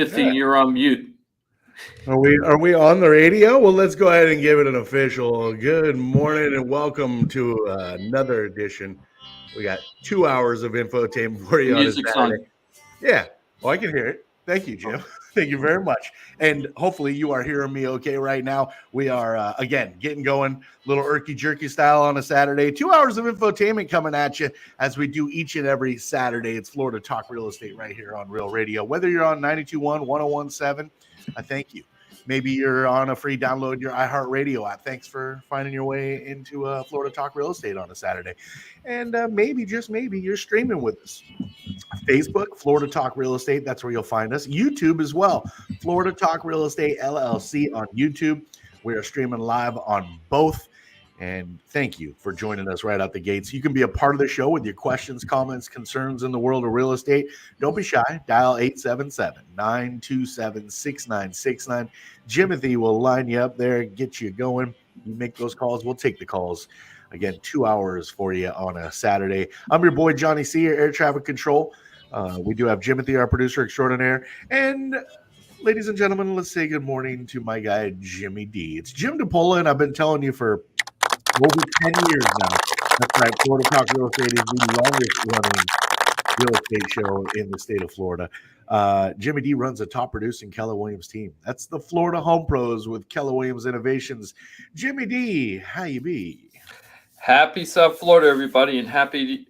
Thing, you're on mute. Are we on the radio? Well, let's go ahead and give it an official good morning and welcome to another edition. We got 2 hours of infotainment for The you on a music's Saturday. on. Yeah, well, I can hear it. Thank you, Jim. Thank you very much. And hopefully you are hearing me okay right now. We are, again, getting going, little irky jerky style on a Saturday. 2 hours of infotainment coming at you as we do each and every Saturday. It's Florida Talk Real Estate right here on Real Radio. Whether you're on 92.1, 101.7, I thank you. Maybe you're on a free download your iHeartRadio app. Thanks for finding your way into Florida Talk Real Estate on a Saturday. And maybe, just maybe, you're streaming with us. Facebook, Florida Talk Real Estate. That's where you'll find us. YouTube as well. Florida Talk Real Estate LLC on YouTube. We are streaming live on both. And thank you for joining us right out the gates. You can be a part of the show with your questions, comments, concerns in the world of real estate. Don't be shy. Dial 877-927-6969. Jimothy will line you up there, get you going. You make those calls. We'll take the calls. Again, 2 hours for you on a Saturday. I'm your boy, Johnny C., your air traffic control. We do have Jimothy, our producer extraordinaire. And ladies and gentlemen, let's say good morning to my guy, Jimmy D. It's Jim DePola, and I've been telling you for over 10 years now. That's right. Florida Talk Real Estate is the longest running real estate show in the state of Florida. Jimmy D runs a top producing Keller Williams team. That's the Florida Home Pros with Keller Williams Innovations. Jimmy D, how you be? Happy South Florida, everybody, and happy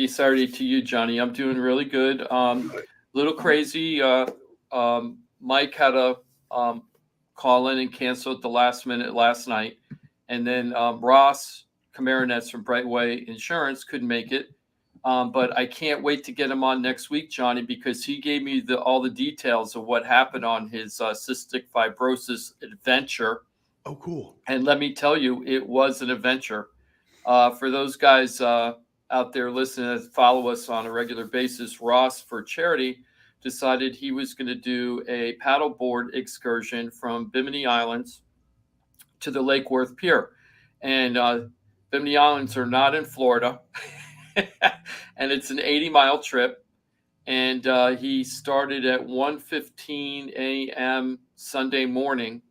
Saturday to you, Johnny. I'm doing really good. Little crazy. Mike had a call in and cancel at the last minute last night. And then Ross Camaronets from Brightway Insurance couldn't make it. But I can't wait to get him on next week, Johnny, because he gave me all the details of what happened on his cystic fibrosis adventure. Oh, cool. And let me tell you, it was an adventure. For those guys out there listening that follow us on a regular basis, Ross, for charity, decided he was going to do a paddleboard excursion from Bimini Islands to the Lake Worth Pier. And Bimini Islands are not in Florida. And it's an 80-mile trip. And he started at 1:15 a.m. Sunday morning.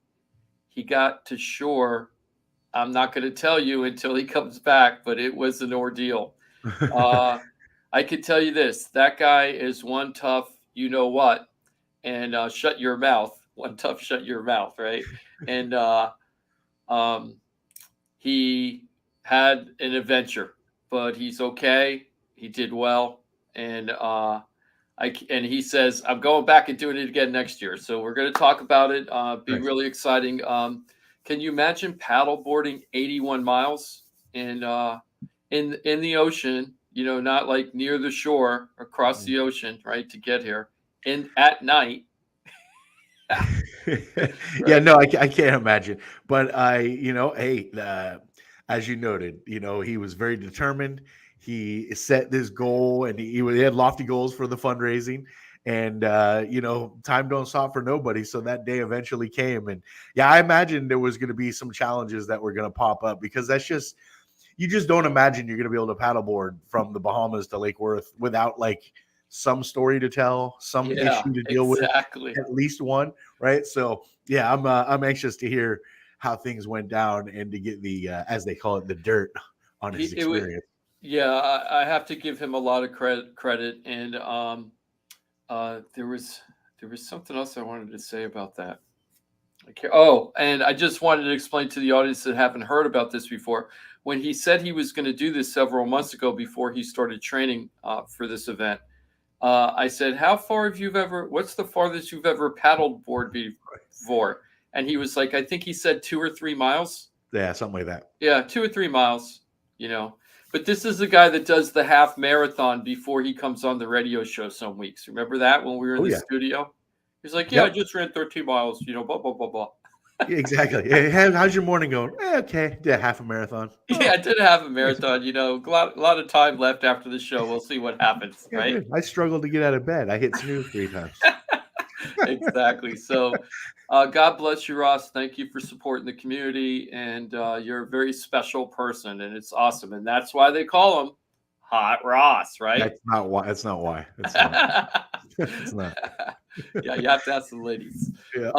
He got to shore. I'm not going to tell you until he comes back, but it was an ordeal. I could tell you this. That guy is one tough, you know what, and shut your mouth. One tough, shut your mouth, right? And he had an adventure, but he's okay. He did well. And he says, I'm going back and doing it again next year. So we're going to talk about it. Be really exciting. Can you imagine paddleboarding 81 miles in the ocean? You know, not like near the shore, across the ocean, right, to get here, and at night. Yeah, no, I can't imagine. But hey, as you noted, he was very determined. He set this goal, and he had lofty goals for the fundraising. And time don't stop for nobody. So that day eventually came, and yeah, I imagined there was going to be some challenges that were going to pop up, because you just don't imagine you're going to be able to paddleboard from the Bahamas to Lake Worth without like some story to tell, some issue to deal with, at least one, right? So yeah, I'm anxious to hear how things went down and to get the as they call it, the dirt on his experience. I have to give him a lot of credit, and there was something else I wanted to say about that. And I just wanted to explain to the audience that haven't heard about this before. When he said he was going to do this several months ago before he started training for this event, I said, what's the farthest you've ever paddleboard before? And he was like, I think he said 2 or 3 miles. Yeah, something like that. Yeah, 2 or 3 miles, But this is the guy that does the half marathon before he comes on the radio show some weeks. Remember that when we were in the studio? He's like, I just ran 13 miles, blah, blah, blah, blah. Yeah, exactly. Hey, how's your morning going? Okay, did a half a marathon. Yeah, I did half a marathon. A lot of time left after the show. We'll see what happens, right? Dude, I struggled to get out of bed. I hit snooze 3 times. Exactly. So God bless you, Ross. Thank you for supporting the community. And you're a very special person, and it's awesome. And that's why they call him Hot Ross, right? That's not why. It's not. It's not. Yeah, you have to ask the ladies. Yeah.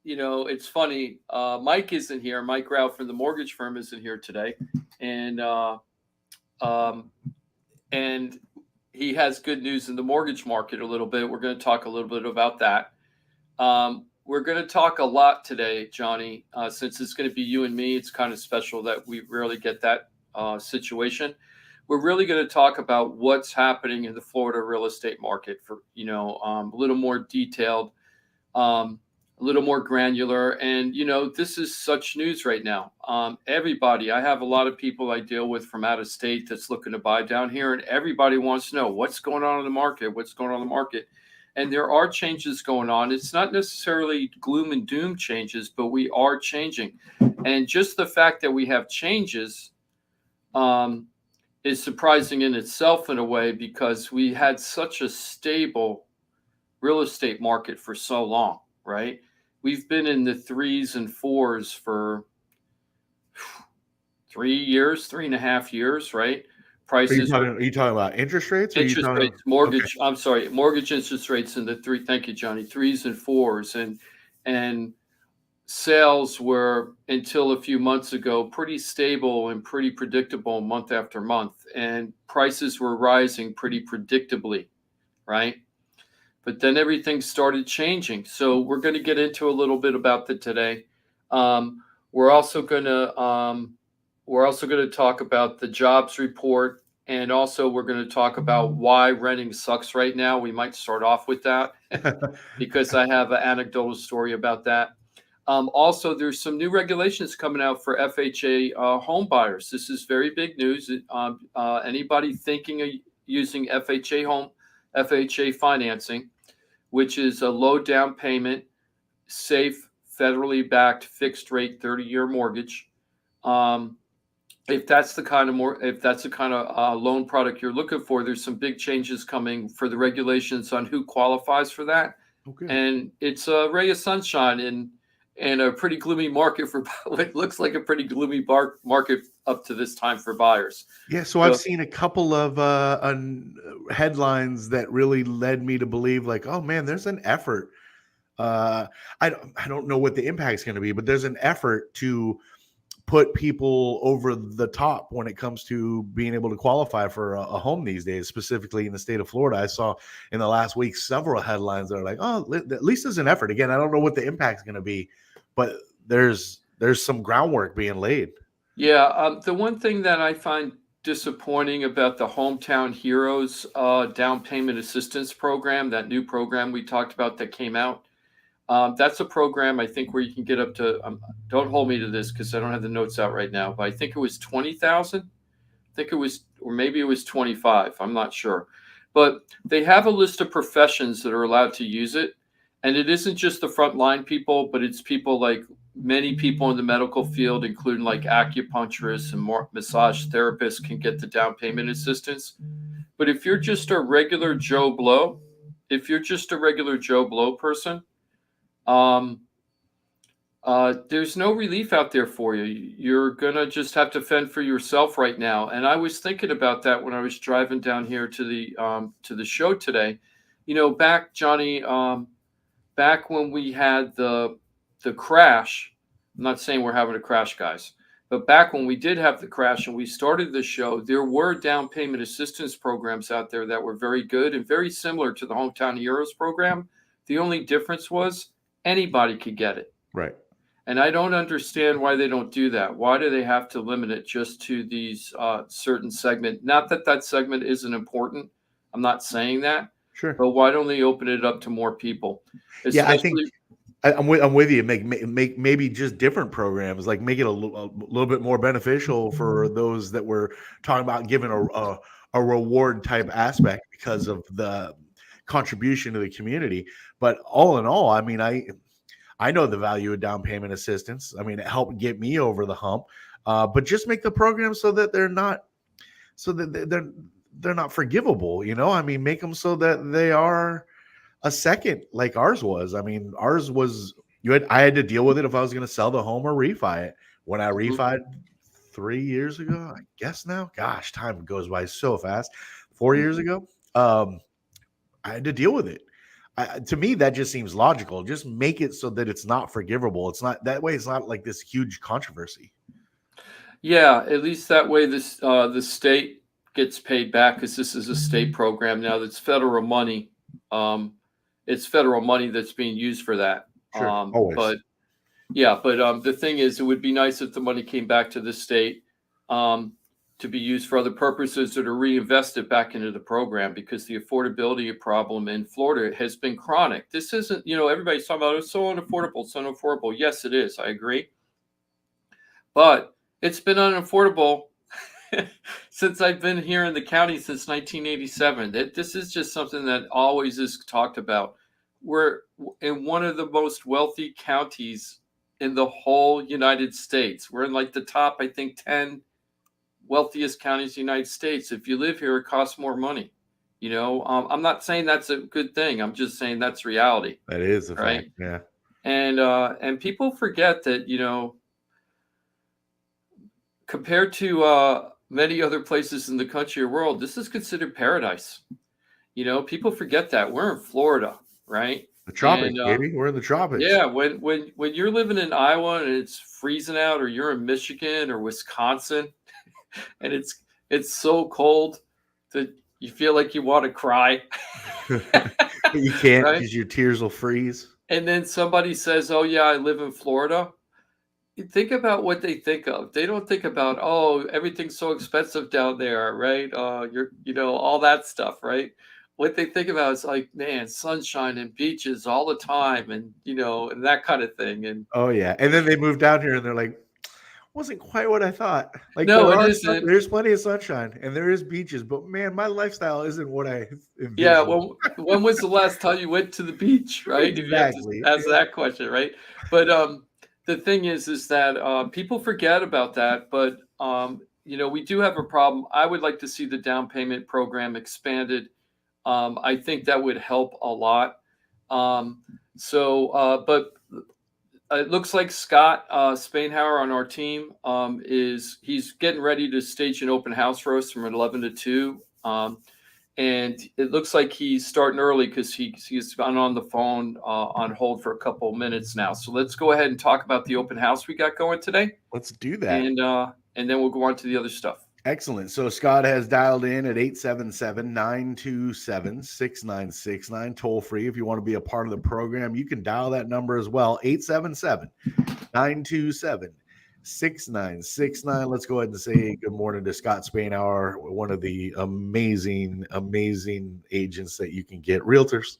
It's funny. Mike isn't here. Mike Rao from the mortgage firm isn't here today, and um, and he has good news in the mortgage market a little bit. We're going to talk a little bit about that. We're going to talk a lot today, Johnny, since it's going to be you and me. It's kind of special that we rarely get that situation. We're really going to talk about what's happening in the Florida real estate market for, a little more detailed, a little more granular. And, this is such news right now. Everybody, I have a lot of people I deal with from out of state that's looking to buy down here, and everybody wants to know what's going on in the market, And there are changes going on. It's not necessarily gloom and doom changes, but we are changing. And just the fact that we have changes is surprising in itself in a way, because we had such a stable real estate market for so long, right? We've been in the 3s and 4s for 3.5 years, right? Prices Are you talking about interest rates? Or are you interest talking? rates, mortgage. Okay. I'm sorry, mortgage interest rates in the three. Thank you, Johnny. 3s and 4s, and sales were, until a few months ago, pretty stable and pretty predictable month after month, and prices were rising pretty predictably, right? But then everything started changing. So we're going to get into a little bit about that today. We're also going to talk about the jobs report, and also we're going to talk about why renting sucks right now. We might start off with that because I have an anecdotal story about that. Also, there's some new regulations coming out for FHA home buyers. This is very big news. Anybody thinking of using FHA financing, which is a low down payment, safe, federally backed, fixed rate 30-year mortgage. If that's the kind of loan product you're looking for, there's some big changes coming for the regulations on who qualifies for that. Okay. And it's a ray of sunshine in a pretty gloomy market for what looks like a pretty gloomy market up to this time for buyers. Yeah, so I've seen a couple of headlines that really led me to believe, like, oh man, there's an effort. I don't know what the impact is going to be, but there's an effort to put people over the top when it comes to being able to qualify for a home these days, specifically in the state of Florida. I saw in the last week several headlines that are like, oh, at least there's an effort. Again, I don't know what the impact is going to be, but there's some groundwork being laid. Yeah, the one thing that I find disappointing about the Hometown Heroes down payment assistance program, that new program we talked about that came out, that's a program, I think, where you can get up to, don't hold me to this because I don't have the notes out right now, but I think it was 20,000. I think it was, or maybe it was 25. I'm not sure. But they have a list of professions that are allowed to use it. And it isn't just the frontline people, but it's people like many people in the medical field, including like acupuncturists and more massage therapists, can get the down payment assistance. But if you're just a regular Joe Blow, person, there's no relief out there for you. You're gonna just have to fend for yourself right now. And I was thinking about that when I was driving down here to the show today. Back, Johnny, back when we had the crash. I'm not saying we're having a crash, guys, but back when we did have the crash and we started the show, there were down payment assistance programs out there that were very good and very similar to the Hometown Heroes program. The only difference was anybody could get it. Right. And I don't understand why they don't do that. Why do they have to limit it just to these certain segment? Not that segment isn't important. I'm not saying that. Sure. But why don't they open it up to more people? Yeah, I think I'm with you. Make maybe just different programs, like make it a little bit more beneficial for those that we're talking about, giving a reward type aspect because of the contribution to the community. But all in all, I mean, I know the value of down payment assistance. I mean, it helped get me over the hump. But just make the program so that they're not forgivable. I mean, make them so that they are a second like ours was. I mean, ours was I had to deal with it if I was going to sell the home or refi it. When I refied 3 years ago, I guess now, gosh, time goes by so fast. 4 years ago. I had to deal with it. To me, that just seems logical. Just make it so that it's not forgivable. It's not that way. It's not like this huge controversy. Yeah, at least that way the state gets paid back because this is a state program now. That's federal money. It's federal money that's being used for that. Sure, always. But yeah, but the thing is, it would be nice if the money came back to the state to be used for other purposes or to reinvest it back into the program because the affordability problem in Florida has been chronic. This isn't, everybody's talking about it's so unaffordable, so unaffordable. Yes, it is. I agree. But it's been unaffordable since I've been here in the county since 1987. This is just something that always is talked about. We're in one of the most wealthy counties in the whole United States. We're in like the top, I think, 10 wealthiest counties in the United States. If you live here, it costs more money. I'm not saying that's a good thing. I'm just saying that's reality. That is a right? fact. Yeah. And people forget that, compared to many other places in the country or world, this is considered paradise. People forget that we're in Florida, right? The tropics, baby. We're in the tropics. Yeah, when you're living in Iowa and it's freezing out, or you're in Michigan or Wisconsin, and it's so cold that you feel like you want to cry. But you can't Right? because your tears will freeze. And then somebody says, "Oh yeah, I live in Florida." You think about what they think of. They don't think about, oh, everything's so expensive down there, right? All that stuff, right? What they think about is like, man, sunshine and beaches all the time, and and that kind of thing. And Oh yeah, and then they moved down here, and they're like, wasn't quite what I thought. Like no, it isn't. there's plenty of sunshine and there is beaches, but man, my lifestyle isn't what I envisioned. Yeah, well, when was the last time you went to the beach, right? If you have Exactly. to ask that question, right? But the thing is that people forget about that. But we do have a problem. I would like to see the down payment program expanded. I think that would help a lot. But it looks like Scott Spainhauer on our team he's getting ready to stage an open house for us from 11 to 2. And it looks like he's starting early because he's been on the phone on hold for a couple of minutes now. So let's go ahead and talk about the open house we got going today. Let's do that. And then we'll go on to the other stuff. Excellent. So Scott has dialed in at 877-927-6969, toll free. If you want to be a part of the program, you can dial that number as well, 877-927-6969. Let's go ahead and say good morning to Scott Spainhauer, one of the amazing, amazing agents that you can get, realtors,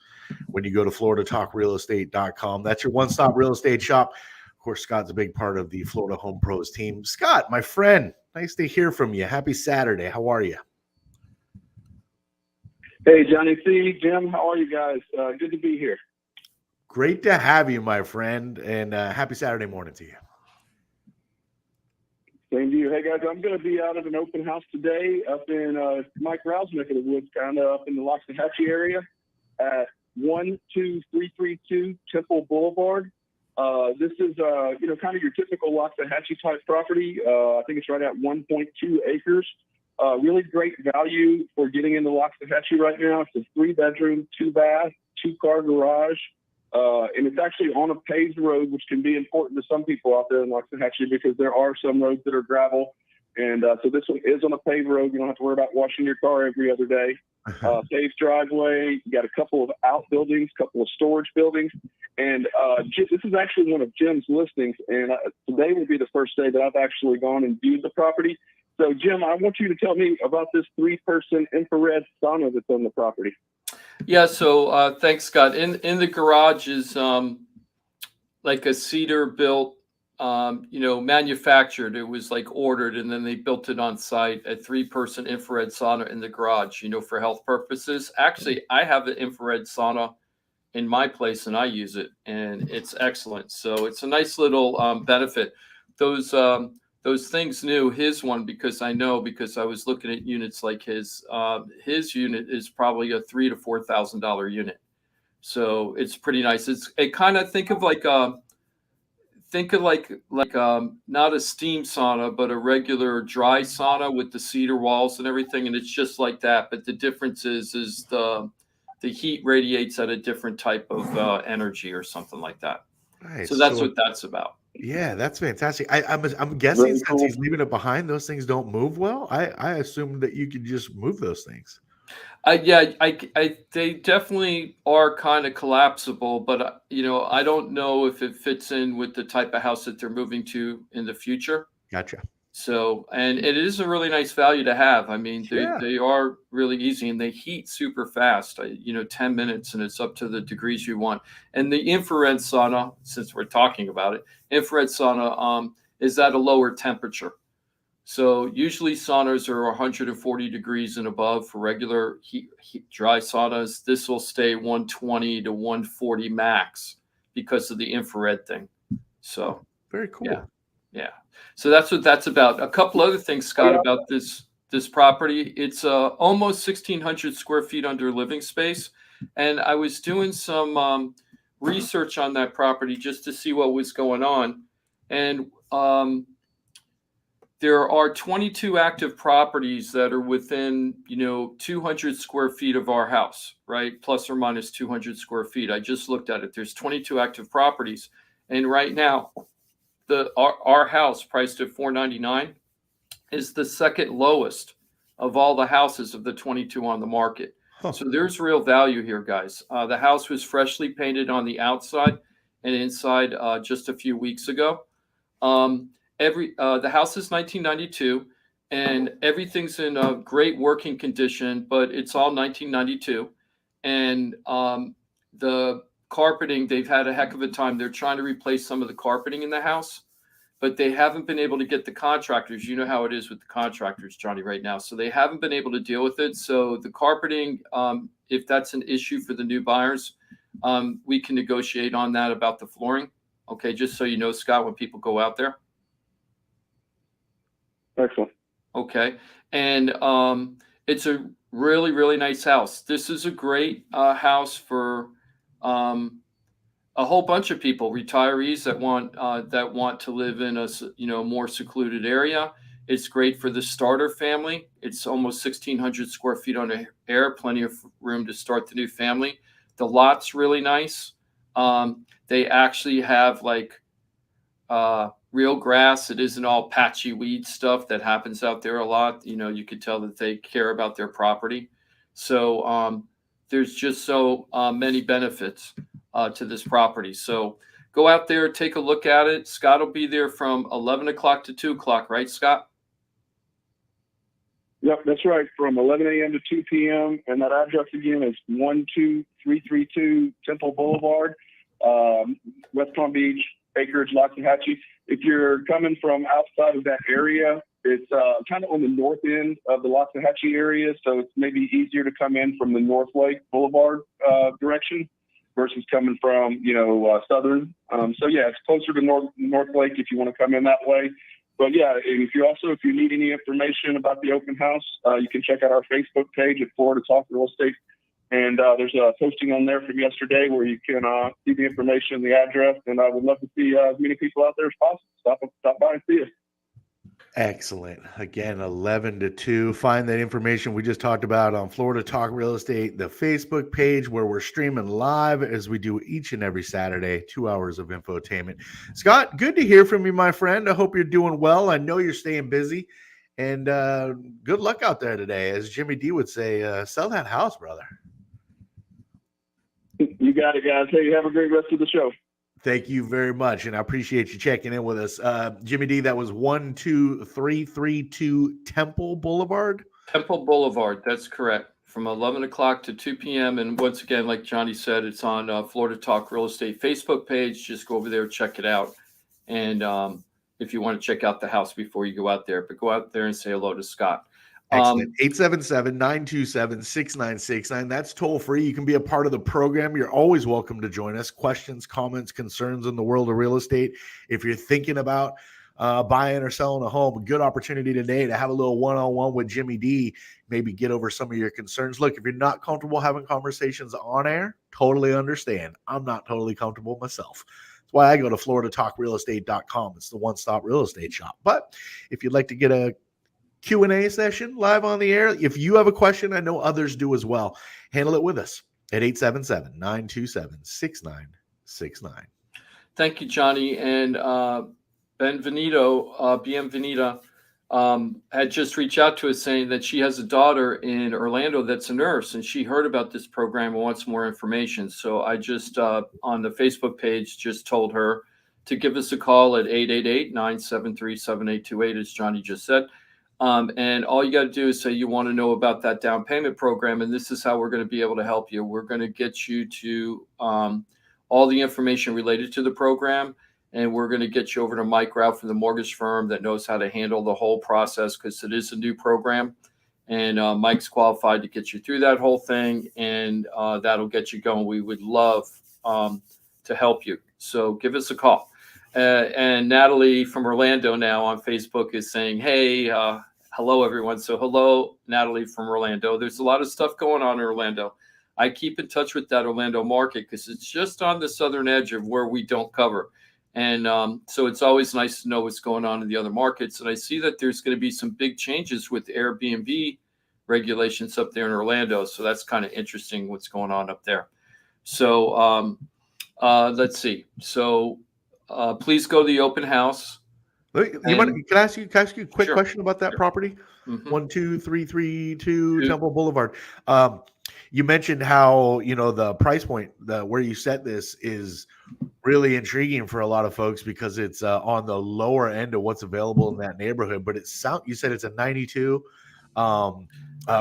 when you go to floridatalkrealestate.com. That's your one-stop real estate shop. Of course, Scott's a big part of the Florida Home Pros team. Scott, my friend, nice to hear from you. Happy Saturday. How are you? Hey, Johnny C. Jim, how are you guys? Good to be here. Great to have you, my friend, and happy Saturday morning to you. Same to you. Hey, guys, I'm going to be out at an open house today up in Mike Rouse neck of the woods, kind of up in the Loxahatchee area at 12332 Temple Boulevard. This is, kind of your typical Loxahatchee type property. I think it's right at 1.2 acres. Really great value for getting into Loxahatchee right now. It's a 3-bedroom, 2-bath, 2-car garage. And it's actually on a paved road, which can be important to some people out there in Loxahatchee because there are some roads that are gravel. And so this one is on a paved road. You don't have to worry about washing your car every other day. Paved driveway. You got a couple of outbuildings, couple of storage buildings. And this is actually one of Jim's listings. And today will be the first day that I've actually gone and viewed the property. So, Jim, I want you to tell me about this 3-person infrared sauna that's on the property. Yeah, so thanks, Scott. In the garage is like a cedar built, manufactured. It was like ordered, and then they built it on site. A 3-person infrared sauna in the garage, for health purposes. Actually, I have an infrared sauna in my place, and I use it, and it's excellent. So it's a nice little benefit. Those things knew his one because I was looking at units like his. His unit is probably a $3,000 to $4,000 unit, so it's pretty nice. It kind of think of think of like not a steam sauna, but a regular dry sauna with the cedar walls and everything, and it's just like that. But the difference is the heat radiates at a different type of energy or something like that. So Nice. that's So what that's about. yeah, that's fantastic. I'm guessing Very since cool. he's leaving it behind, those things don't move well. I assumed that you could just move those things. Yeah, they definitely are kind of collapsible, but I don't know if it fits in with the type of house that they're moving to in the future. Gotcha. So, and it is a really nice value to have. I mean, Yeah. they are really easy and they heat super fast. 10 minutes and it's up to the degrees you want. And the infrared sauna, since we're talking about it, infrared sauna is at a lower temperature. So usually saunas are 140 degrees and above for regular dry saunas. This will stay 120 to 140 max because of the infrared thing. So Very cool. yeah, yeah. So that's what that's about. A couple other things, Scott, about this property. It's almost 1,600 square feet under living space, and I was doing some research on that property just to see what was going on, and there are 22 active properties that are within 200 square feet of our house, right? Plus or minus 200 square feet. I just looked at it. There's 22 active properties, and right now our house priced at $499 is the second lowest of all the houses of the 22 on the market. Huh. So there's real value here, guys. The house was freshly painted on the outside and inside just a few weeks ago. The house is 1992 and everything's in a great working condition, but it's all 1992. And the carpeting, they've had a heck of a time. They're trying to replace some of the carpeting in the house, but they haven't been able to get the contractors. You know how it is with the contractors, Johnny, right now. So they haven't been able to deal with it. So the carpeting, if that's an issue for the new buyers, we can negotiate on that about the flooring. Okay, just so you know, Scott, when people go out there. Excellent. Okay, and it's a really, really nice house. This is a great house for a whole bunch of people, retirees that want to live in a more secluded area. It's great for the starter family. It's almost 1,600 square feet on air, plenty of room to start the new family. The lot's really nice. They actually have real grass. It isn't all patchy weed stuff that happens out there a lot. You could tell that they care about their property. So there's just so many benefits to this property. So go out there, take a look at it. Scott will be there from 11 o'clock to 2 o'clock, right, Scott? Yep, that's right. From 11 a.m. to 2 p.m. And that address again is 12332 Temple Boulevard, West Palm Beach, Acreage, Loxahatchee. If you're coming from outside of that area, it's kind of on the north end of the Loxahatchee area, so it's maybe easier to come in from the North Lake Boulevard direction versus coming from southern. So yeah, it's closer to North Lake if you want to come in that way. But yeah, if you need any information about the open house, you can check out our Facebook page at Florida Talk Real Estate. And there's a posting on there from yesterday where you can see the information, the address, and I would love to see as many people out there as possible. Stop by and see us. Excellent. Again, 11 to 2. Find that information we just talked about on Florida Talk Real Estate, the Facebook page where we're streaming live as we do each and every Saturday, 2 hours of infotainment. Scott, good to hear from you, my friend. I hope you're doing well. I know you're staying busy. And good luck out there today. As Jimmy D would say, sell that house, brother. You got it, guys. Hey, have a great rest of the show. Thank you very much, and I appreciate you checking in with us. Jimmy D, that was 12332 Temple Boulevard? Temple Boulevard, that's correct. From 11 o'clock to 2 p.m. And once again, like Johnny said, it's on Florida Talk Real Estate Facebook page. Just go over there, check it out. And if you want to check out the house before you go out there, but go out there and say hello to Scott. Excellent. 877-927-6969. That's toll free. You can be a part of the program. You're always welcome to join us. Questions, comments, concerns in the world of real estate. If you're thinking about buying or selling a home, a good opportunity today to have a little one-on-one with Jimmy D, maybe get over some of your concerns. Look, if you're not comfortable having conversations on air, totally understand. I'm not totally comfortable myself. why I go to floridatalkrealestate.com. It's the one-stop real estate shop. But if you'd like to get a Q&A session live on the air, if you have a question, I know others do as well, handle it with us at 877-927-6969. Thank you, Johnny. And Bienvenida, had just reached out to us saying that she has a daughter in Orlando that's a nurse, and she heard about this program and wants more information. So I just, on the Facebook page, just told her to give us a call at 888-973-7828, as Johnny just said. And all you got to do is say you want to know about that down payment program, and this is how we're going to be able to help you. We're going to get you to all the information related to the program, and we're going to get you over to Mike Rao from the mortgage firm that knows how to handle the whole process, because it is a new program, and Mike's qualified to get you through that whole thing, and that'll get you going. We would love to help you. So give us a call. And Natalie from Orlando now on Facebook is saying, hey, hello, everyone. So hello, Natalie from Orlando. There's a lot of stuff going on in Orlando. I keep in touch with that Orlando market because it's just on the southern edge of where we don't cover. And so it's always nice to know what's going on in the other markets. And I see that there's going to be some big changes with Airbnb regulations up there in Orlando. So that's kind of interesting what's going on up there. So let's see. So please go to the open house. Can I ask you a quick Sure. question about that Sure. property? Mhm. 12332 Temple Boulevard. You mentioned how, the price point, where you set this is really intriguing for a lot of folks because it's on the lower end of what's available in that neighborhood. But you said it's a 92,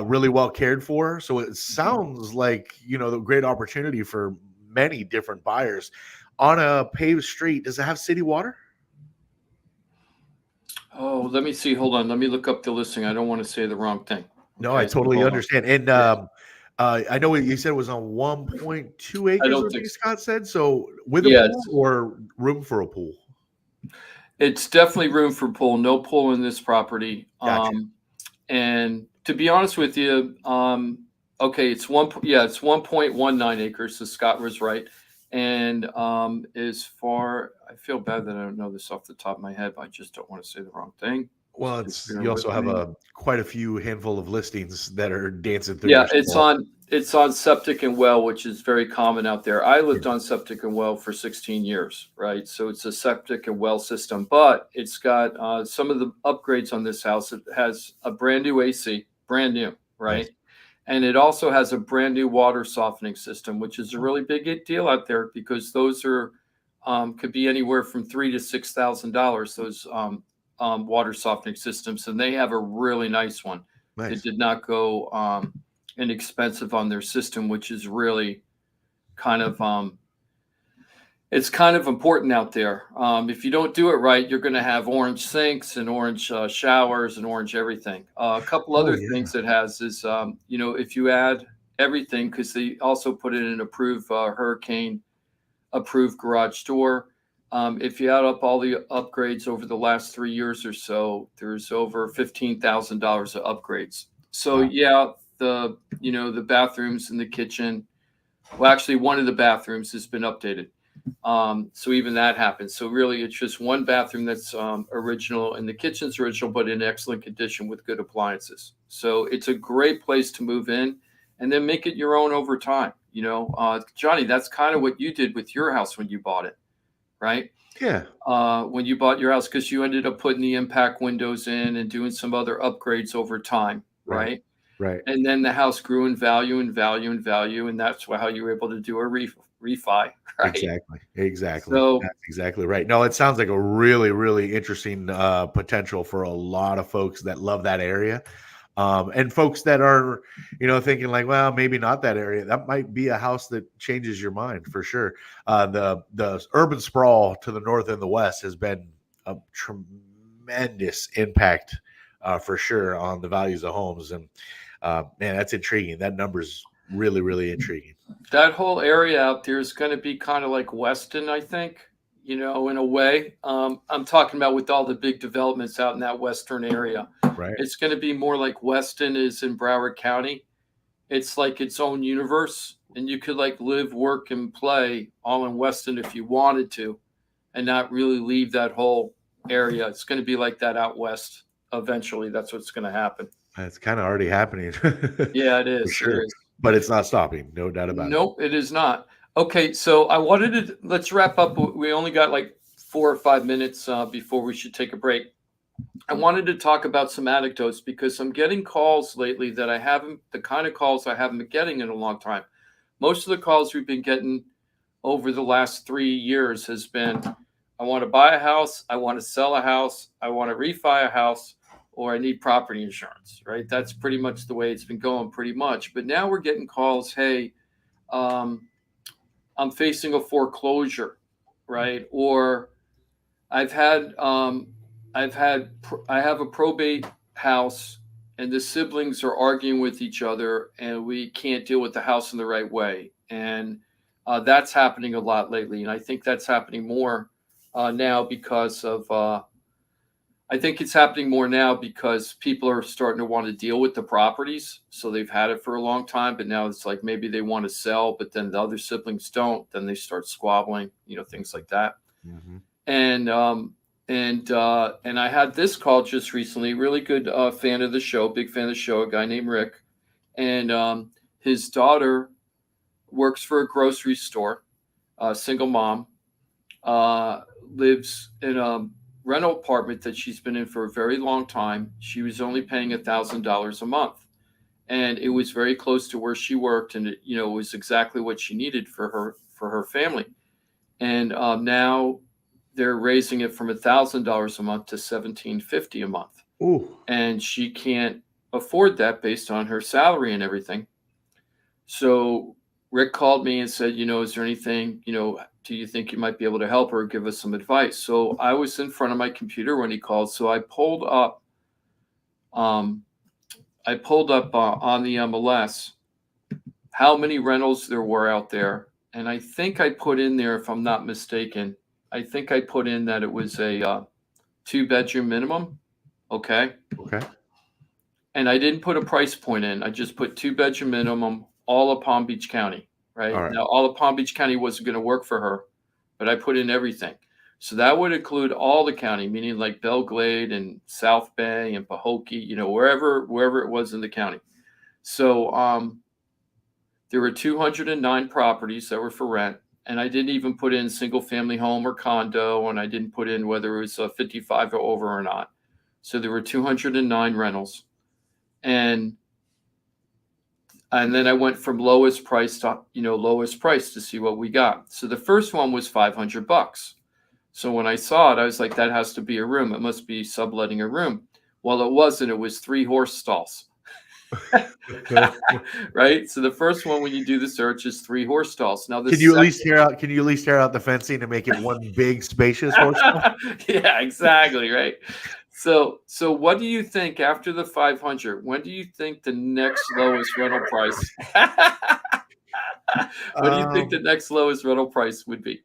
really well cared for. So it sounds like, the great opportunity for many different buyers on a paved street. Does it have city water? Oh, let me see. Hold on. Let me look up the listing. I don't want to say the wrong thing. No, I Okay, so totally hold on. understand. And Yeah. I know you said it was on 1.2 acres, don't I think think so. Scott said. So with a Yeah, pool or room for a pool? it's definitely room for pool. No pool in this property. Gotcha. And to be honest with you, okay, it's 1.19 acres. So Scott was right. And I feel bad that I don't know this off the top of my head, but I just don't want to say the wrong thing. Well, So bear you also with have me. quite a few handful of listings that are dancing through Yeah, your scroll. it's on septic and well, which is very common out there. I lived on septic and well for 16 years, right? So it's a septic and well system, but it's got some of the upgrades on this house. It has a brand new AC, brand new, right? Nice. And it also has a brand new water softening system, which is a really big deal out there because those are could be anywhere from $3,000 to $6,000. Those water softening systems, and they have a really nice one. They Nice. did not go inexpensive on their system, which is really kind of it's kind of important out there. If you don't do it right, you're going to have orange sinks and orange showers and orange everything. A couple Oh, other yeah. things it has is, if you add everything, because they also put in an approved hurricane approved garage door. If you add up all the upgrades over the last 3 years or so, there's over $15,000 of upgrades. So Wow. yeah, the bathrooms and the kitchen. Well, actually, one of the bathrooms has been updated. So even that happens. So really, it's just one bathroom that's original, and the kitchen's original, but in excellent condition with good appliances. So it's a great place to move in, and then make it your own over time. Johnny, that's kind of what you did with your house when you bought it, right? Yeah. When you bought your house, because you ended up putting the impact windows in and doing some other upgrades over time, Right. right? Right. And then the house grew in value and value and value, and that's how you were able to do a refi, right? Exactly. So That's exactly right. No, it sounds like a really, really interesting potential for a lot of folks that love that area. And folks that are, thinking like, well, maybe not that area. That might be a house that changes your mind for sure. The urban sprawl to the north and the west has been a tremendous impact for sure on the values of homes. And man, that's intriguing. That number's really, really intriguing. that whole area out there is going to be kind of like Weston, I think, in a way. I'm talking about with all the big developments out in that Western area. Right. It's going to be more like Weston is in Broward County. It's like its own universe, and you could like live, work, and play all in Weston if you wanted to. and not really leave that whole area. It's going to be like that out west eventually. That's what's going to happen. It's kind of already happening. Yeah, it For is. It sure. is. But it's not stopping. No doubt about it. Nope, it is not. Okay, so I wanted to let's wrap up. We only got like 4 or 5 minutes before we should take a break. I wanted to talk about some anecdotes because I'm getting calls lately that I haven't, the kind of calls I haven't been getting in a long time. Most of the calls we've been getting over the last 3 years has been, I want to buy a house, I want to sell a house, I want to refi a house, or I need property insurance, right? That's pretty much the way it's been going pretty much. But now we're getting calls, hey, I'm facing a foreclosure, right? Or I've had I have a probate house and the siblings are arguing with each other and we can't deal with the house in the right way. And that's happening a lot lately. And I think that's happening more now because of, I think it's happening more now because people are starting to want to deal with the properties. So they've had it for a long time, but now it's like maybe they want to sell, but then the other siblings don't. Then they start squabbling, things like that. Mm-hmm. And I had this call just recently. Really good fan of the show, big fan of the show. A guy named Rick, and his daughter works for a grocery store. Single mom, lives in a rental apartment that she's been in for a very long time. She was only paying $1,000 a month, and it was very close to where she worked, and it was exactly what she needed for her family. And now they're raising it from $1,000 a month to $1,750 a month. Ooh. And she can't afford that based on her salary and everything. So Rick called me and said, is there anything, do you think you might be able to help her, give us some advice? So I was in front of my computer when he called. So I pulled up on the MLS how many rentals there were out there. And I think I put in there, if I'm not mistaken, I think I put in that it was a 2-bedroom minimum. Okay. And I didn't put a price point in. I just put 2-bedroom minimum, all of Palm Beach County. Right. All right. Now, all of Palm Beach County wasn't going to work for her, but I put in everything. So that would include all the county, meaning like Belglade and South Bay and Pahokee, wherever it was in the county. So there were 209 properties that were for rent. And I didn't even put in single family home or condo, and I didn't put in whether it was 55 or over or not. So there were 209 rentals. And then I went from lowest price to, lowest price to see what we got. So the first one was $500. So when I saw it, I was like, that has to be a room. It must be subletting a room. Well, it wasn't. It was 3 horse stalls. Right. So the first one when you do the search is 3 horse stalls. Now, can you at least tear out the fencing to make it one big spacious horse stall? Yeah, exactly. Right. So what do you think after the 500? When do you think the next lowest rental price? What do you think the next lowest rental price would be?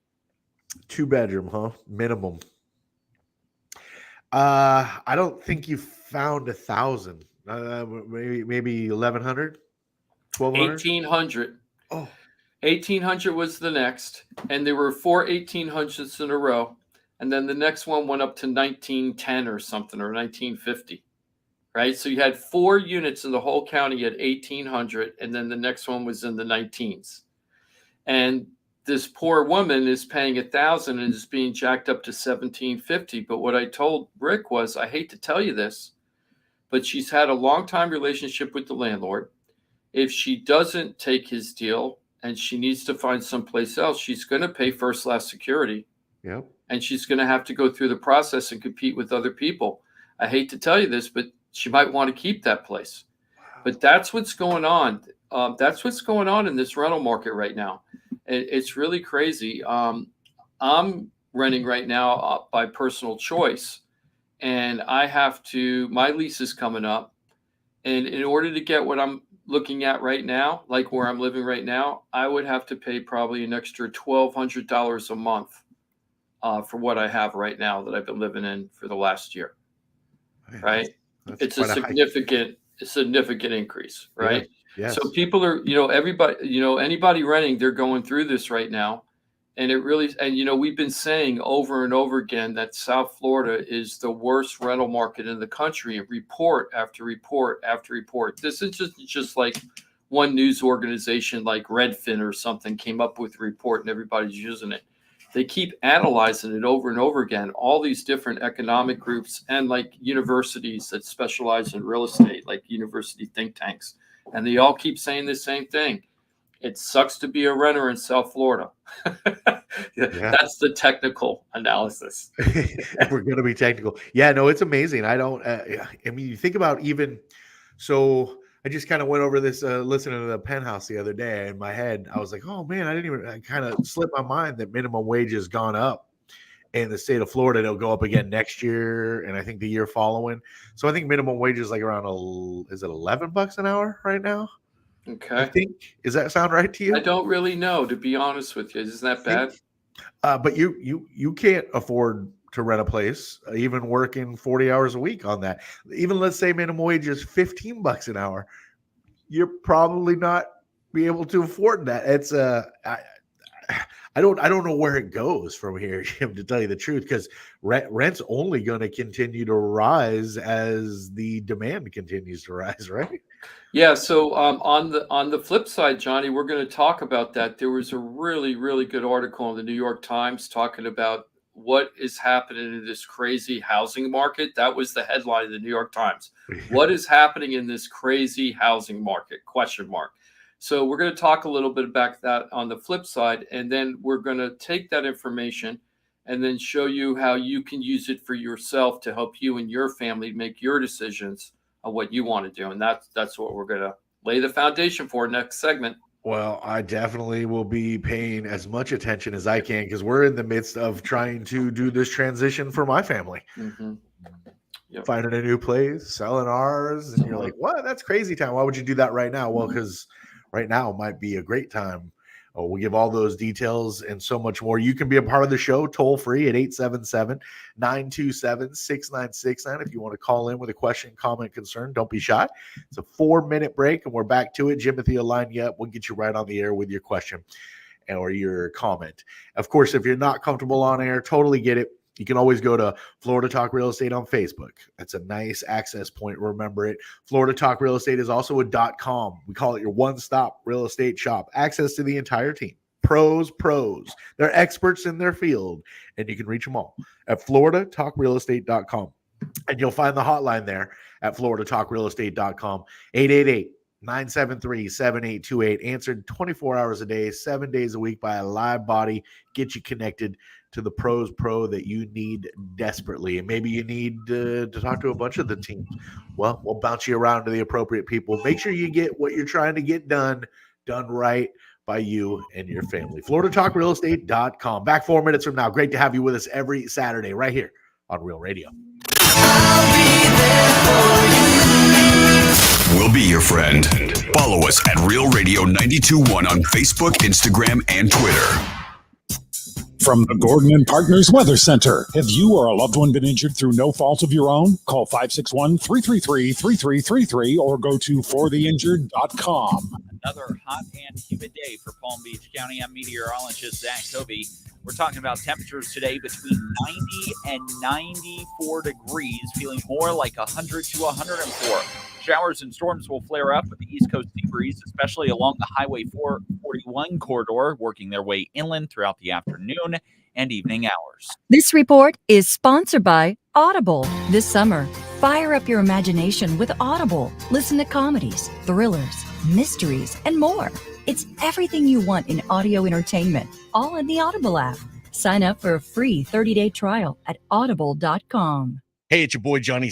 2-bedroom, huh? Minimum. I don't think you found 1,000. Maybe 1,100, 1,200, 1,800. Oh, 1,800 was the next, and there were 4 1,800s in a row, and then the next one went up to 1,910 or something, or 1,950. Right, so you had 4 units in the whole county at 1,800, and then the next one was in the 19s. And this poor woman is paying 1,000 and is being jacked up to 1,750. But what I told Rick was, I hate to tell you this, but she's had a long-time relationship with the landlord. If she doesn't take his deal and she needs to find someplace else, she's going to pay first-class security. Yep. And she's going to have to go through the process and compete with other people. I hate to tell you this, but she might want to keep that place. But that's what's going on. That's what's going on in this rental market right now. It's really crazy. I'm renting right now by personal choice. And my lease is coming up. And in order to get what I'm looking at right now, like where I'm living right now, I would have to pay probably an extra $1,200 a month for what I have right now that I've been living in for the last year. Man, right? It's a significant increase, right? Yes. So people are, everybody, anybody renting, they're going through this right now. And it really, and we've been saying over and over again that South Florida is the worst rental market in the country. Report after report after report. This is just like one news organization like Redfin or something came up with a report and everybody's using it. They keep analyzing it over and over again. All these different economic groups and like universities that specialize in real estate, like university think tanks, and they all keep saying the same thing. It sucks to be a renter in South Florida. Yeah. That's the technical analysis. If we're going to be technical. Yeah, no, it's amazing. I don't, I mean, you think about even, so I just kind of went over this, listening to the Penthouse the other day in my head. I was like, oh man, I kind of slipped my mind that minimum wage has gone up in the state of Florida. It'll go up again next year. And I think the year following. So I think minimum wage is like around, is it $11 an hour right now? I Okay. think, does that sound right to you? I don't really know, to be honest with you. Isn't that bad? But you can't afford to rent a place, even working 40 hours a week on that. Even let's say minimum wage is $15 an hour, you're probably not be able to afford that. It's I don't know where it goes from here, Jim, to tell you the truth, because rent's only going to continue to rise as the demand continues to rise, right? Yeah. So on the flip side, Johnny, we're going to talk about that. There was a really, really good article in the New York Times talking about what is happening in this crazy housing market. That was the headline of the New York Times. What is happening in this crazy housing market? Question mark. So we're going to talk a little bit about that on the flip side, and then we're going to take that information and then show you how you can use it for yourself to help you and your family make your decisions on what you want to do. And that's what we're going to lay the foundation for next segment. Well, I definitely will be paying as much attention as I can because we're in the midst of trying to do this transition for my family. Mm-hmm. Yep. Finding a new place, selling ours, and you're like, what? That's crazy time. Why would you do that right now? Well, because right now might be a great time. Oh, we'll give all those details and so much more. You can be a part of the show toll free at 877-927-6969. If you want to call in with a question, comment, concern, don't be shy. It's a 4-minute break and we're back to it. Jimothy will line you up. We'll get you right on the air with your question or your comment. Of course, if you're not comfortable on air, totally get it. You can always go to Florida Talk Real Estate on Facebook. That's a nice access point. Remember it. Florida Talk Real Estate is also a .com. We call it your one-stop real estate shop. Access to the entire team. Pros. They're experts in their field, and you can reach them all at floridatalkrealestate.com. And you'll find the hotline there at floridatalkrealestate.com. 888-973-7828. Answered 24 hours a day, 7 days a week by a live body. Get you connected to the pros pro that you need desperately. And maybe you need to talk to a bunch of the teams. Well, we'll bounce you around to the appropriate people. Make sure you get what you're trying to get done right by you and your family. FloridaTalkRealEstate.com. Back 4 minutes from now. Great to have you with us every Saturday right here on Real Radio. We'll be your friend. Follow us at Real Radio 92.1 on Facebook, Instagram, and Twitter. From the Gordon and Partners Weather Center. Have you or a loved one been injured through no fault of your own? Call 561-333-3333 or go to fortheinjured.com. Another hot and humid day for Palm Beach County. I'm meteorologist Zach Tovey. We're talking about temperatures today between 90 and 94 degrees, feeling more like 100 to 104. Showers and storms will flare up with the East Coast sea breeze, especially along the Highway 441 corridor, working their way inland throughout the afternoon and evening hours. This report is sponsored by Audible. This summer, fire up your imagination with Audible. Listen to comedies, thrillers, mysteries, and more. It's everything you want in audio entertainment, all in the Audible app. Sign up for a free 30-day trial at audible.com. Hey, it's your boy Johnny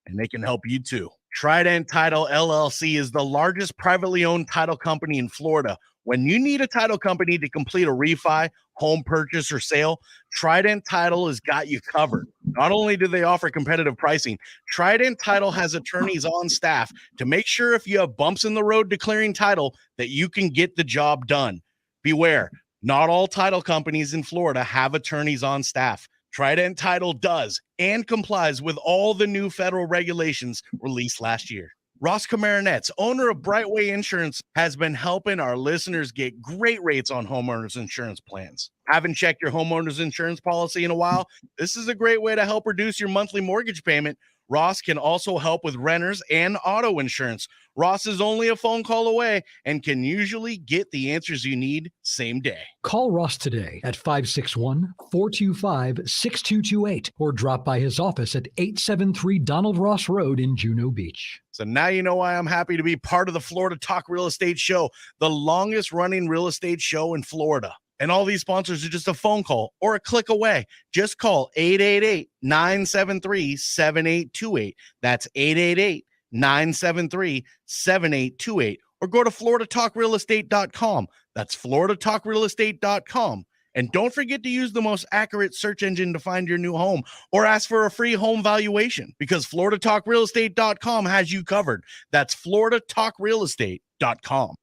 and they can help you too. Trident Title LLC is the largest privately owned title company in Florida. When you need a title company to complete a refi, home purchase, or sale, Trident Title has got you covered. Not only do they offer competitive pricing, Trident Title has attorneys on staff to make sure if you have bumps in the road declaring title that you can get the job done. Beware, not all title companies in Florida have attorneys on staff. Trident Title does and complies with all the new federal regulations released last year. Ross Camaronets, owner of Brightway Insurance, has been helping our listeners get great rates on homeowners insurance plans. Haven't checked your homeowners insurance policy in a while? This is a great way to help reduce your monthly mortgage payment. Ross can also help with renters and auto insurance. Ross is only a phone call away and can usually get the answers you need same day. Call Ross today at 561-425-6228 or drop by his office at 873 Donald Ross Road in Juno Beach. So now you know why I'm happy to be part of the Florida Talk Real Estate Show, the longest running real estate show in Florida. And all these sponsors are just a phone call or a click away. Just call 888-973-7828. That's 888-973-7828. Or go to floridatalkrealestate.com. That's floridatalkrealestate.com. And don't forget to use the most accurate search engine to find your new home or ask for a free home valuation because floridatalkrealestate.com has you covered. That's floridatalkrealestate.com.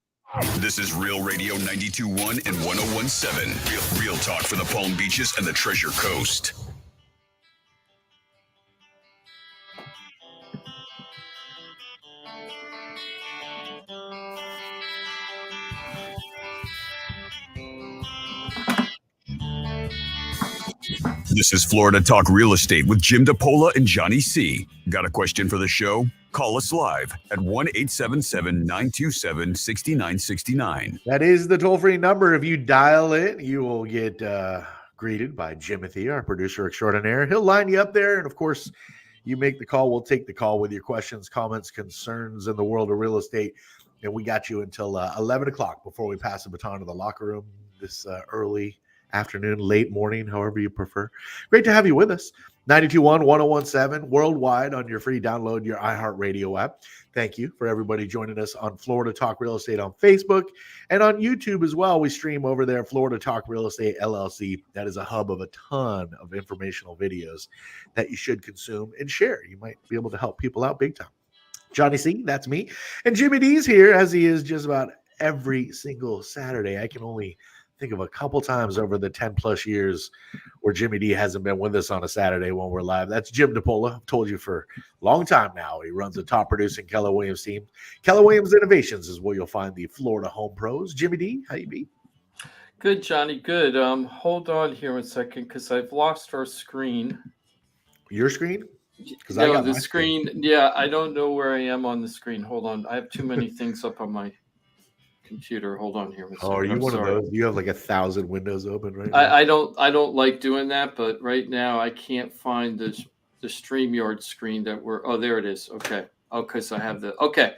This is Real Radio 92.1 and 101.7. Real talk for the Palm Beaches and the Treasure Coast. This is Florida Talk Real Estate with Jim DePola and Johnny C. Got a question for the show? Call us live at 1-877-927-6969. That is the toll-free number. If you dial it, you will get greeted by Jimothy, our producer extraordinaire. He'll line you up there. And, of course, you make the call. We'll take the call with your questions, comments, concerns in the world of real estate. And we got you until 11 o'clock before we pass the baton to the locker room this early afternoon, late morning, however you prefer. Great to have you with us. 92.1, 101.7, worldwide on your free download, your iHeartRadio app. Thank you for everybody joining us on Florida Talk Real Estate on Facebook and on YouTube as well. We stream over there, Florida Talk Real Estate LLC. That is a hub of a ton of informational videos that you should consume and share. You might be able to help people out big time. Johnny C, that's me. And Jimmy D's here, as he is just about every single Saturday. I can only think of a couple times over the 10 plus years where Jimmy D hasn't been with us on a Saturday when we're live. That's Jim DePola. I've told you for a long time now. He runs the top producing Keller Williams team. Keller Williams Innovations is where you'll find the Florida home pros. Jimmy D, how you be? Good, Johnny. Good. Hold on here one second because I've lost our screen. Your screen? Because No, the screen. Yeah, I don't know where I am on the screen. Hold on. I have too many things up on my computer. Hold on here. Oh, are you one of those? You have like 1,000 windows open right now? I don't like doing that, but right now I can't find the StreamYard screen that we're. Oh, there it is. Okay. Okay, so I have the. Okay,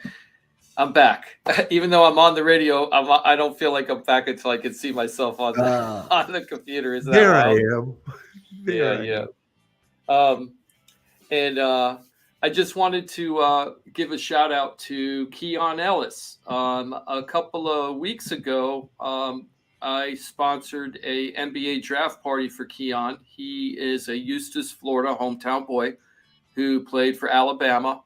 I'm back. Even though I'm on the radio, I don't feel like I'm back until I can see myself on the computer. Is that there wild? I am. Yeah. And I just wanted to give a shout out to Keon Ellis. A couple of weeks ago, I sponsored a NBA draft party for Keon. He is a Eustis, Florida hometown boy who played for Alabama.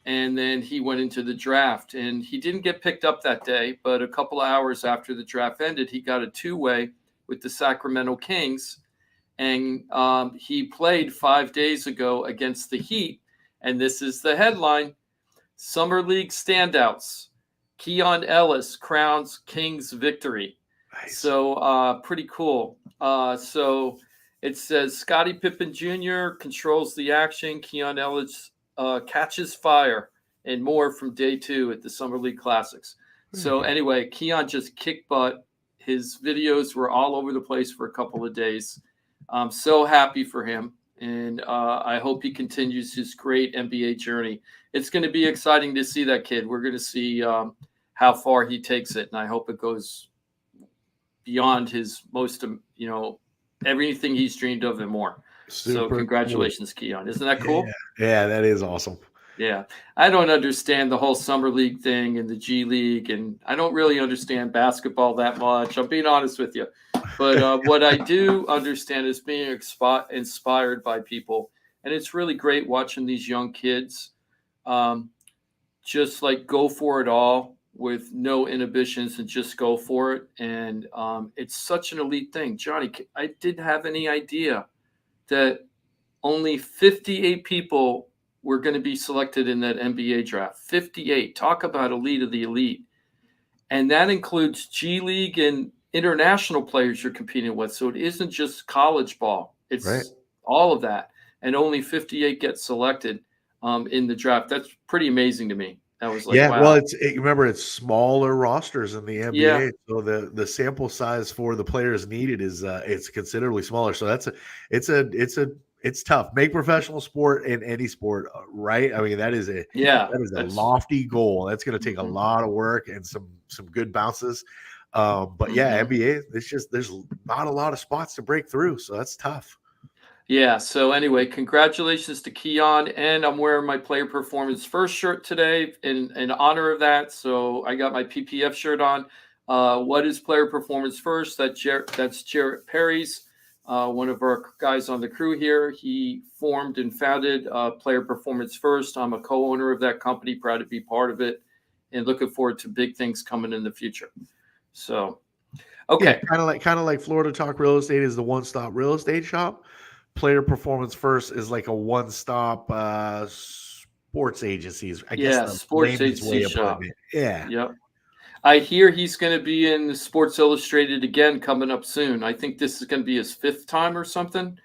And then he went into the draft. And he didn't get picked up that day, but a couple of hours after the draft ended, he got a two-way with the Sacramento Kings. And he played 5 days ago against the Heat. And this is the headline: Summer League standouts. Keon Ellis crowns Kings victory. Nice. So pretty cool. So it says Scottie Pippen Jr. controls the action. Keon Ellis catches fire, and more from day 2 at the Summer League Classics. So anyway, Keon just kicked butt. His videos were all over the place for a couple of days. I'm so happy for him. And I hope he continues his great NBA journey. It's going to be exciting to see that kid. We're going to see how far he takes it. And I hope it goes beyond his most, everything he's dreamed of and more. Super so congratulations, cool. Keon. Isn't that cool? Yeah, that is awesome. Yeah. I don't understand the whole summer league thing and the G League, and I don't really understand basketball that much. I'm being honest with you. But what I do understand is being inspired by people. And it's really great watching these young kids um, just like go for it all with no inhibitions and just go for it. And it's such an elite thing. Johnny, I didn't have any idea that only 58 people were going to be selected in that NBA draft. 58. Talk about elite of the elite. And that includes G League and international players you're competing with. So it isn't just college ball, it's Right. all of that. And only 58 get selected in the draft. That's pretty amazing to me. That was like, Yeah, well, wow. remember it's smaller rosters in the Yeah. NBA, so the sample size for the players needed is it's considerably smaller. So it's tough. Make professional sport in any sport, right? I mean, that is a Yeah. lofty goal. That's going to take a Mhm. lot of work and some good bounces. But yeah, Mhm. NBA, there's not a lot of spots to break through, so that's tough. Yeah. So anyway, congratulations to Keon, and I'm wearing my Player Performance First shirt today in honor of that. So I got my PPF shirt on. What is Player Performance First? That's Jarrett Perry's, one of our guys on the crew here. He formed and founded Player Performance First. I'm a co-owner of that company, proud to be part of it, and looking forward to big things coming in the future. So, Yeah, okay. kind of like Florida Talk Real Estate is the one-stop real estate shop. Player Performance First is like a one-stop sports agencies. I guess Yeah, the sports lamest agency way of putting shop. it. Yeah, Yep. I hear he's going to be in the Sports Illustrated again coming up soon. I think this is going to be his 5th time or something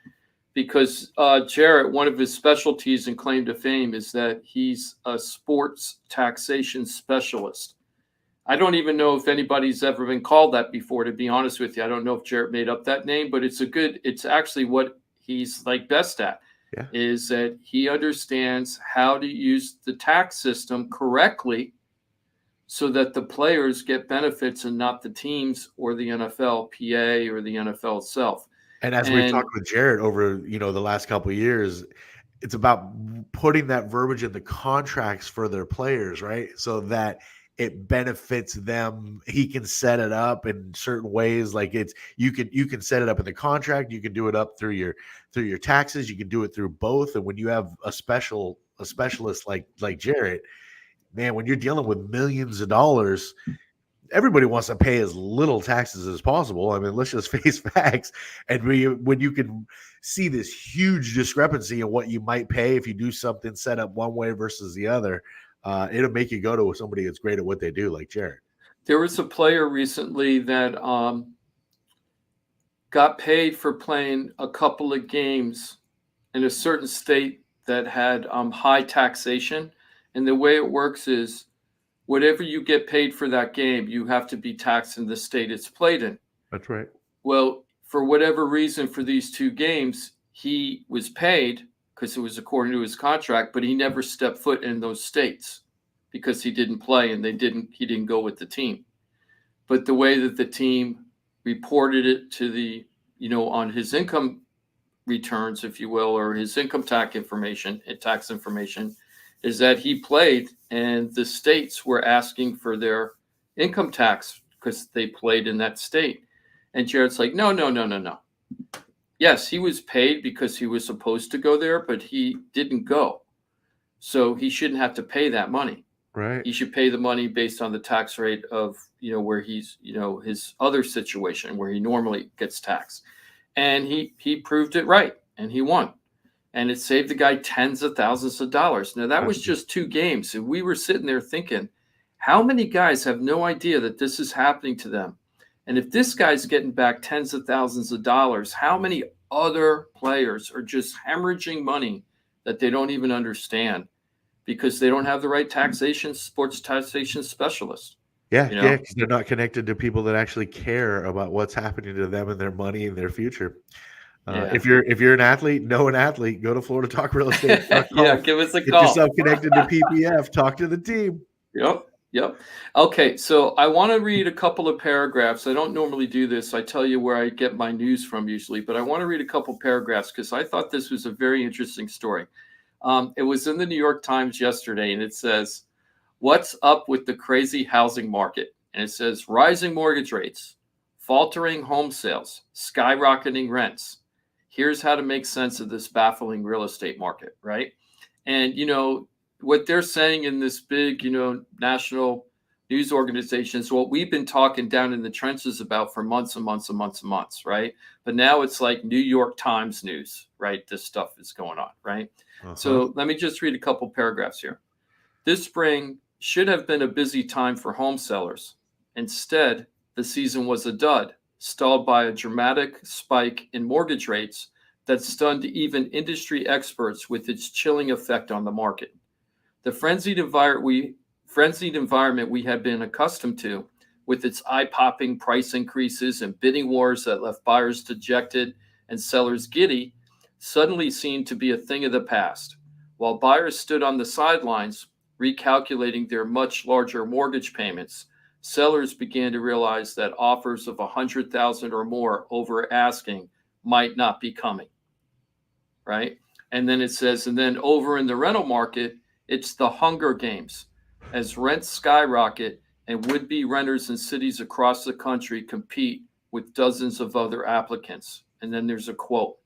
because Jarrett, one of his specialties and claim to fame is that he's a sports taxation specialist. I don't even know if anybody's ever been called that before, to be honest with you. I don't know if Jarrett made up that name, but it's actually what he's like best at yeah. is that he understands how to use the tax system correctly so that the players get benefits and not the teams or the NFL, PA, or the NFL itself. And as we've And talked with Jared over, the last couple of years, it's about putting that verbiage in the contracts for their players, right? So that it benefits them. He can set it up in certain ways. Like you can set it up in the contract. You can do it up through your taxes. You can do it through both. And when you have a specialist like Jarrett, man, when you're dealing with millions of dollars, everybody wants to pay as little taxes as possible. I mean, let's just face facts. And when you can see this huge discrepancy in what you might pay if you do something set up one way versus the other, it'll make you go to somebody that's great at what they do, like Jared. there was a player recently that got paid for playing a couple of games in a certain state that had high taxation. And the way it works is whatever you get paid for that game, you have to be taxed in the state it's played in. That's right. Well, for whatever reason, for these 2 games, he was paid because it was according to his contract, but he never stepped foot in those states because he didn't play and he didn't go with the team. But the way that the team reported it to the, on his income returns, if you will, or his income tax information, is that he played and the states were asking for their income tax because they played in that state. And Jared's like, no. Yes, he was paid because he was supposed to go there, but he didn't go. So he shouldn't have to pay that money. Right. He should pay the money based on the tax rate of, where he's, his other situation where he normally gets taxed. And he proved it right and he won. And it saved the guy tens of thousands of dollars. Now, that was just 2 games. And we were sitting there thinking, how many guys have no idea that this is happening to them? And if this guy's getting back tens of thousands of dollars, how many other players are just hemorrhaging money that they don't even understand because they don't have the right sports taxation specialist? Yeah, because they're not connected to people that actually care about what's happening to them and their money and their future. Yeah. If you're an athlete, know an athlete, go to FloridaTalkRealEstate.com. Yeah, give us a Get call. yourself connected to PPF. Talk to the team. Yep. Okay, so I want to read a couple of paragraphs. I don't normally do this. I tell you where I get my news from usually, but I want to read a couple paragraphs because I thought this was a very interesting story. It was in the New York Times yesterday, and it says, "What's up with the crazy housing market?" And it says, "Rising mortgage rates, faltering home sales, skyrocketing rents. Here's how to make sense of this baffling real estate market," right? And, what they're saying in this big, national news organizations, what we've been talking down in the trenches about for months and months and months and months, right? But now it's like New York Times news, right? This stuff is going on, right? So let me just read a couple paragraphs here. "This spring should have been a busy time for home sellers. Instead, the season was a dud, stalled by a dramatic spike in mortgage rates that stunned even industry experts with its chilling effect on the market. The frenzied environment we had been accustomed to, with its eye-popping price increases and bidding wars that left buyers dejected and sellers giddy, suddenly seemed to be a thing of the past. While buyers stood on the sidelines, recalculating their much larger mortgage payments, sellers began to realize that offers of $100,000 or more over asking might not be coming." Right? And then it says, and then over in the rental market, it's the Hunger Games as rents skyrocket and would-be renters in cities across the country compete with dozens of other applicants. And then there's a quote,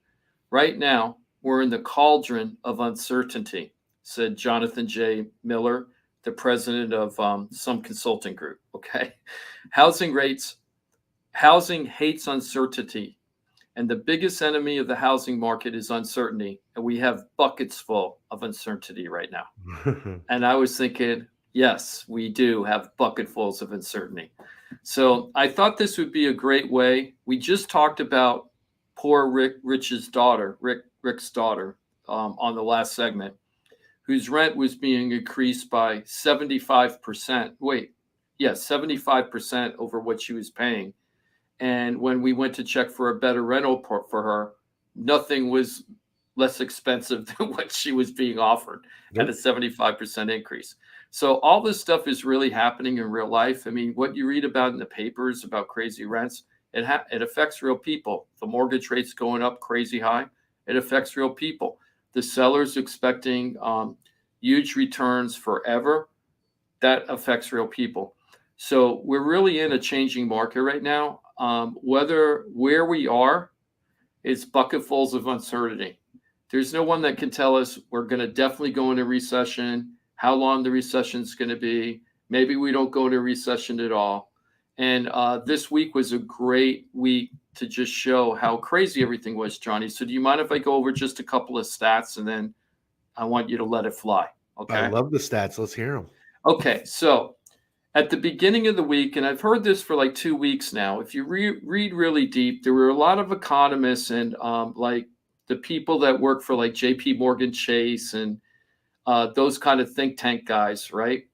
"Right now, we're in the cauldron of uncertainty," said Jonathan J. Miller, the president of some consulting group. Okay. Housing hates uncertainty. And the biggest enemy of the housing market is uncertainty. And we have buckets full of uncertainty right now. And I was thinking, yes, we do have bucketfuls of uncertainty. So I thought this would be a great way. We just talked about poor Rick's daughter, on the last segment, whose rent was being increased by 75%. 75% over what she was paying. And when we went to check for a better rental for her, nothing was less expensive than what she was being offered at a 75% increase. So all this stuff is really happening in real life. I mean, what you read about in the papers about crazy rents, it affects real people. The mortgage rates going up crazy high, it affects real people. The sellers expecting huge returns forever, that affects real people. So we're really in a changing market right now. Where we are is bucketfuls of uncertainty. There's no one that can tell us we're going to definitely go into recession, how long the recession is going to be. Maybe we don't go into recession at all. And this week was a great week to just show how crazy everything was, Johnny. So do you mind if I go over just a couple of stats and then I want you to let it fly? Okay. I love the stats. Let's hear them. Okay. So at the beginning of the week, and I've heard this for like 2 weeks now, if you read really deep, there were a lot of economists and like the people that work for like JP Morgan Chase and those kind of think tank guys, right,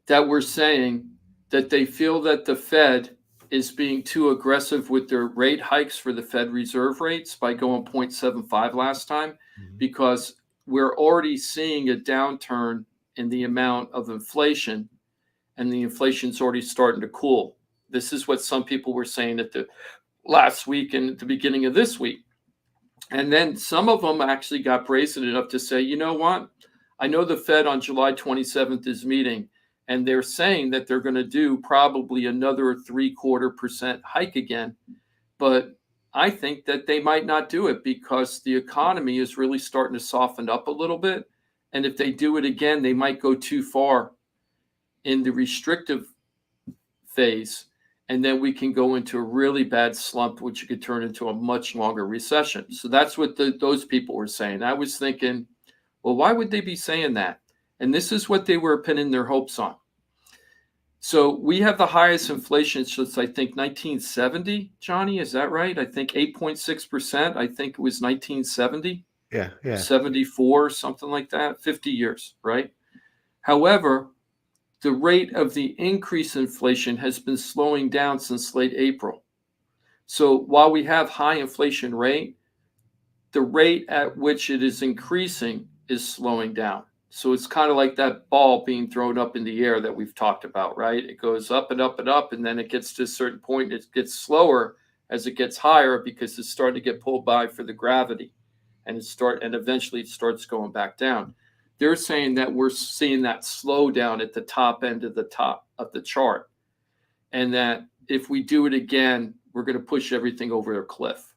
that were saying that they feel that the Fed is being too aggressive with their rate hikes for the Fed reserve rates by going 0.75 last time, because we're already seeing a downturn in the amount of inflation, and the inflation's already starting to cool. This is what some people were saying at the last week and at the beginning of this week. And then some of them actually got brazen enough to say, you know what? I know the Fed on July 27th is meeting, and they're saying that they're going to do probably another 0.75% hike again. But I think that they might not do it because the economy is really starting to soften up a little bit. And if they do it again, they might go too far in the restrictive phase, and then we can go into a really bad slump, which could turn into a much longer recession. So that's what those people were saying. I was thinking, well, why would they be saying that? And this is what they were pinning their hopes on. So we have the highest inflation since, I think, 1970, Johnny, is that right? I think 8.6%. I think it was 1970. Yeah. 74, something like that, 50 years, right? However, the rate of the increase in inflation has been slowing down since late April. So while we have high inflation rate, the rate at which it is increasing is slowing down. So it's kind of like that ball being thrown up in the air that we've talked about, right? It goes up and up and up, and then it gets to a certain point. It gets slower as it gets higher because it's starting to get pulled by for the gravity. and eventually it starts going back down. They're saying that we're seeing that slow down at the top end of the chart, and that if we do it again, we're going to push everything over a cliff,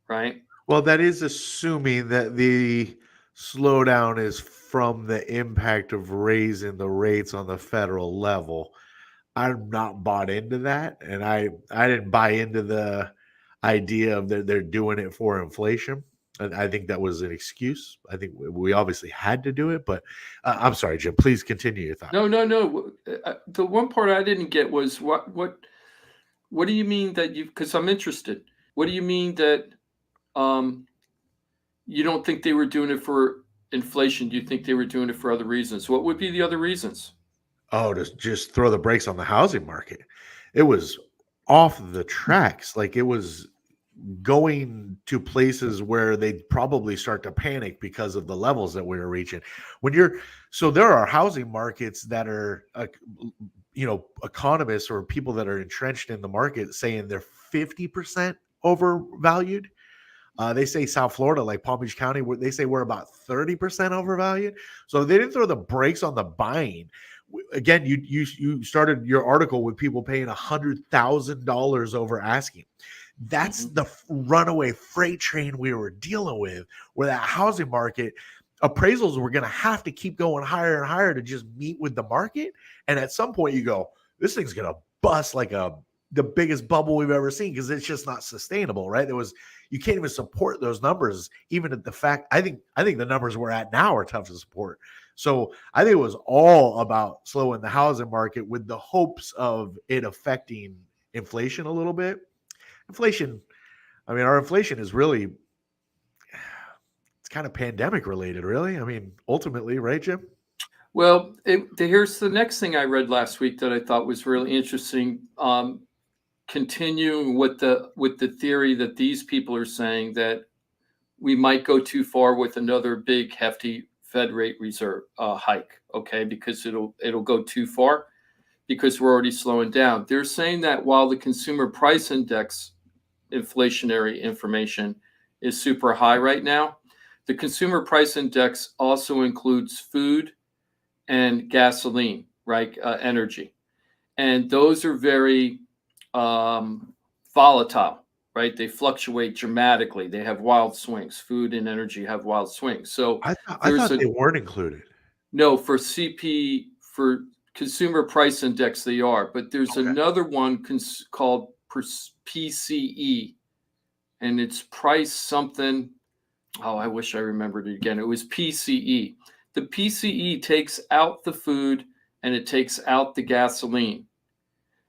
right? Well, that is assuming that the slowdown is from the impact of raising the rates on the federal level. I'm not bought into that, and I didn't buy into the idea of that they're doing it for inflation. I think that was an excuse. I think we obviously had to do it, but I'm sorry, Jim. Please continue your thought. No. The one part I didn't get was what do you mean that you? Because I'm interested. What do you mean that you don't think they were doing it for inflation? Do you think they were doing it for other reasons? What would be the other reasons? Oh, to just throw the brakes on the housing market. It was off the tracks. Like it was going to places where they'd probably start to panic because of the levels that we were reaching. So there are housing markets that are, economists or people that are entrenched in the market saying they're 50% overvalued. They say South Florida, like Palm Beach County, they say we're about 30% overvalued. So they didn't throw the brakes on the buying. Again, you started your article with people paying $100,000 over asking. That's the runaway freight train we were dealing with, where that housing market appraisals were going to have to keep going higher and higher to just meet with the market. And at some point you go, this thing's going to bust like the biggest bubble we've ever seen, because it's just not sustainable, right? You can't even support those numbers, even at the fact, I think the numbers we're at now are tough to support. So I think it was all about slowing the housing market with the hopes of it affecting inflation a little bit. Our inflation is really, it's kind of pandemic related, really. I mean, ultimately, right, Jim? Well, here's the next thing I read last week that I thought was really interesting. Continuing with the theory that these people are saying that we might go too far with another big hefty Fed rate reserve hike, okay, because it'll go too far because we're already slowing down. They're saying that while the consumer price index inflationary information is super high right now, the consumer price index also includes food and gasoline, right? Energy. And those are very volatile, right? They fluctuate dramatically. They have wild swings. Food and energy have wild swings. So I thought they weren't included. No, for consumer price index, they are. But there's another one called PCE, and it's price something. Oh, I wish I remembered it again. It was PCE. The PCE takes out the food and it takes out the gasoline.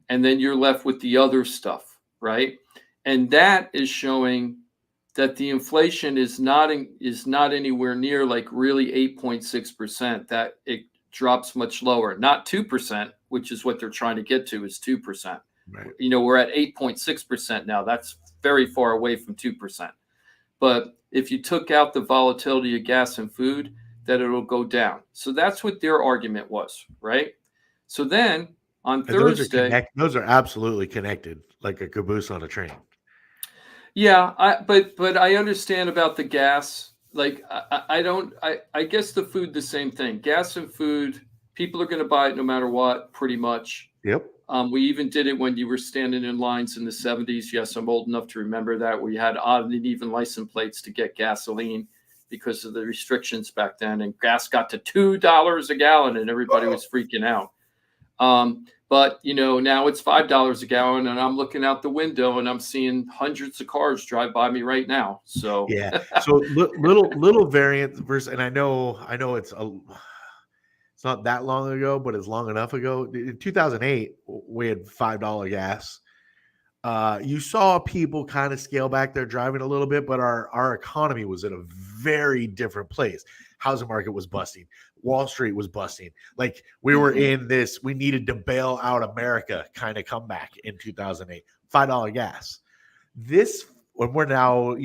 And then you're left with the other stuff, right? And that is showing that the inflation is not anywhere near like really 8.6%. That it drops much lower, not 2%, which is what they're trying to get to, is 2%. Right. We're at 8.6% now. That's very far away from 2%. But if you took out the volatility of gas and food, that it'll go down. So that's what their argument was, right? So then on Thursday, those are absolutely connected, like a caboose on a train. Yeah, but I understand about the gas. Like I guess the food, the same thing. Gas and food, people are going to buy it no matter what, pretty much. Yep. We even did it when you were standing in lines in the 70s. Yes, I'm old enough to remember that. We had odd and even license plates to get gasoline because of the restrictions back then. And gas got to $2 a gallon and everybody was freaking out. But now it's $5 a gallon, and I'm looking out the window and I'm seeing hundreds of cars drive by me right now. So yeah, so little variant versus, and I know it's not that long ago, but it's long enough ago. In 2008, we had $5 gas. You saw people kind of scale back their driving a little bit, but our economy was in a very different place. Housing market was busting. Wall Street was busting. Like we were in this, we needed to bail out America kind of comeback in 2008. $5 gas. When we're now,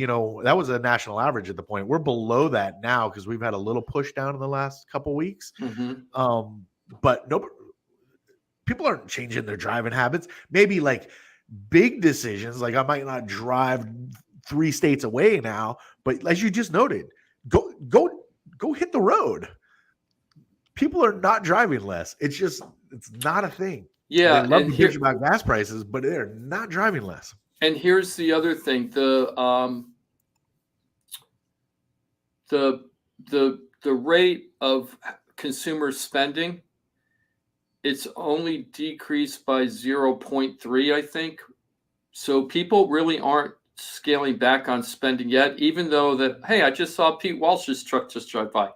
that was a national average at the point. We're below that now because we've had a little push down in the last couple of weeks. But people aren't changing their driving habits. Maybe like big decisions, like I might not drive 3 states away now. But as you just noted, go hit the road. People are not driving less. It's not a thing. Yeah, they love and to bitch about gas prices, but they're not driving less. And here's the other thing: the rate of consumer spending, it's only decreased by 0.3, I think. So people really aren't scaling back on spending yet, even though hey, I just saw Pete Walsh's truck just drive by.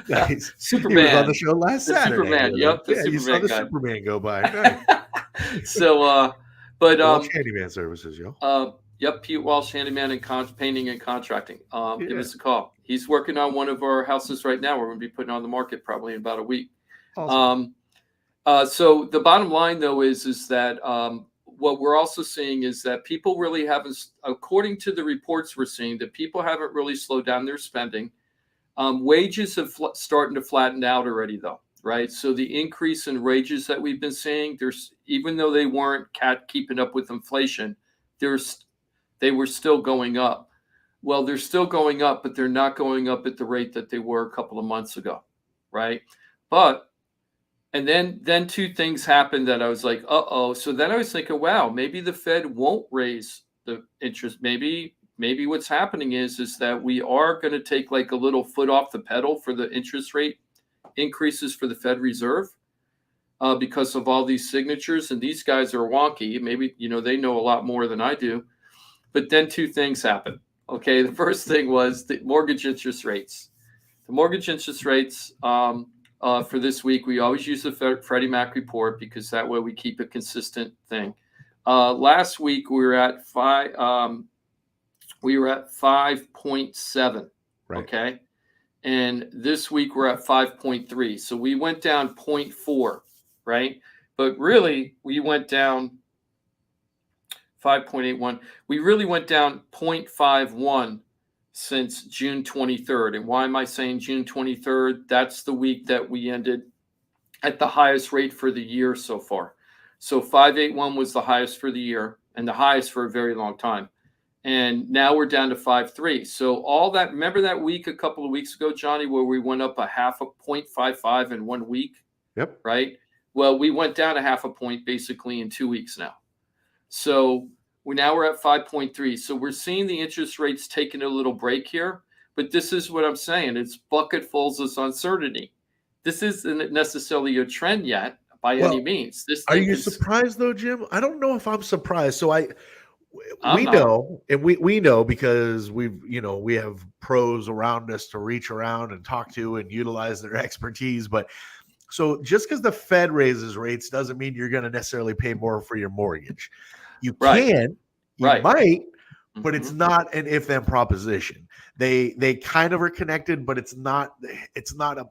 Nice. Superman. He was on the show last Saturday. Superman. Yep. Yeah, you saw the guy. Superman go by. Nice. So, but Walsh Handyman Services, yo. Yep, Pete Walsh, handyman and painting and contracting. Give us a call. He's working on one of our houses right now. We're going to be putting on the market probably in about a week. Awesome. So the bottom line, though, is that what we're also seeing is that people really haven't, according to the reports we're seeing, that people haven't really slowed down their spending. Wages have starting to flatten out already, though, right? So the increase in wages that we've been seeing, even though they weren't keeping up with inflation, they were still going up. Well, they're still going up, but they're not going up at the rate that they were a couple of months ago, right? And then 2 things happened that I was like, uh-oh. So then I was thinking, wow, maybe the Fed won't raise the interest. Maybe what's happening is that we are going to take like a little foot off the pedal for the interest rate increases for the Fed Reserve because of all these signatures. And these guys are wonky. Maybe, they know a lot more than I do. But then 2 things happened. Okay, the first thing was the mortgage interest rates. The mortgage interest rates for this week, we always use the Freddie Mac report because that way we keep a consistent thing. Last week we were at 5.7. Right. Okay, and this week we're at 5.3. So we went down 0.4, right? But really, we went down 5.81. We really went down 0.51 since June 23rd. And why am I saying June 23rd? That's the week that we ended at the highest rate for the year so far. So 5.81 was the highest for the year and the highest for a very long time. And now we're down to 5.3. So all that, remember that week a couple of weeks ago, Johnny, where we went up a 0.55 in 1 week? Yep. Right? Well, we went down a 0.5 point basically in 2 weeks now. So we're at 5.3. So we're seeing the interest rates taking a little break here. But this is what I'm saying. It's bucketfuls of uncertainty. This isn't necessarily a trend yet by any means. Are you surprised though, Jim? I don't know if I'm surprised. So we know because we have pros around us to reach around and talk to and utilize their expertise. But so just because the Fed raises rates doesn't mean you're going to necessarily pay more for your mortgage. You can, you might, but it's not an if-then proposition. They kind of are connected, but it's not a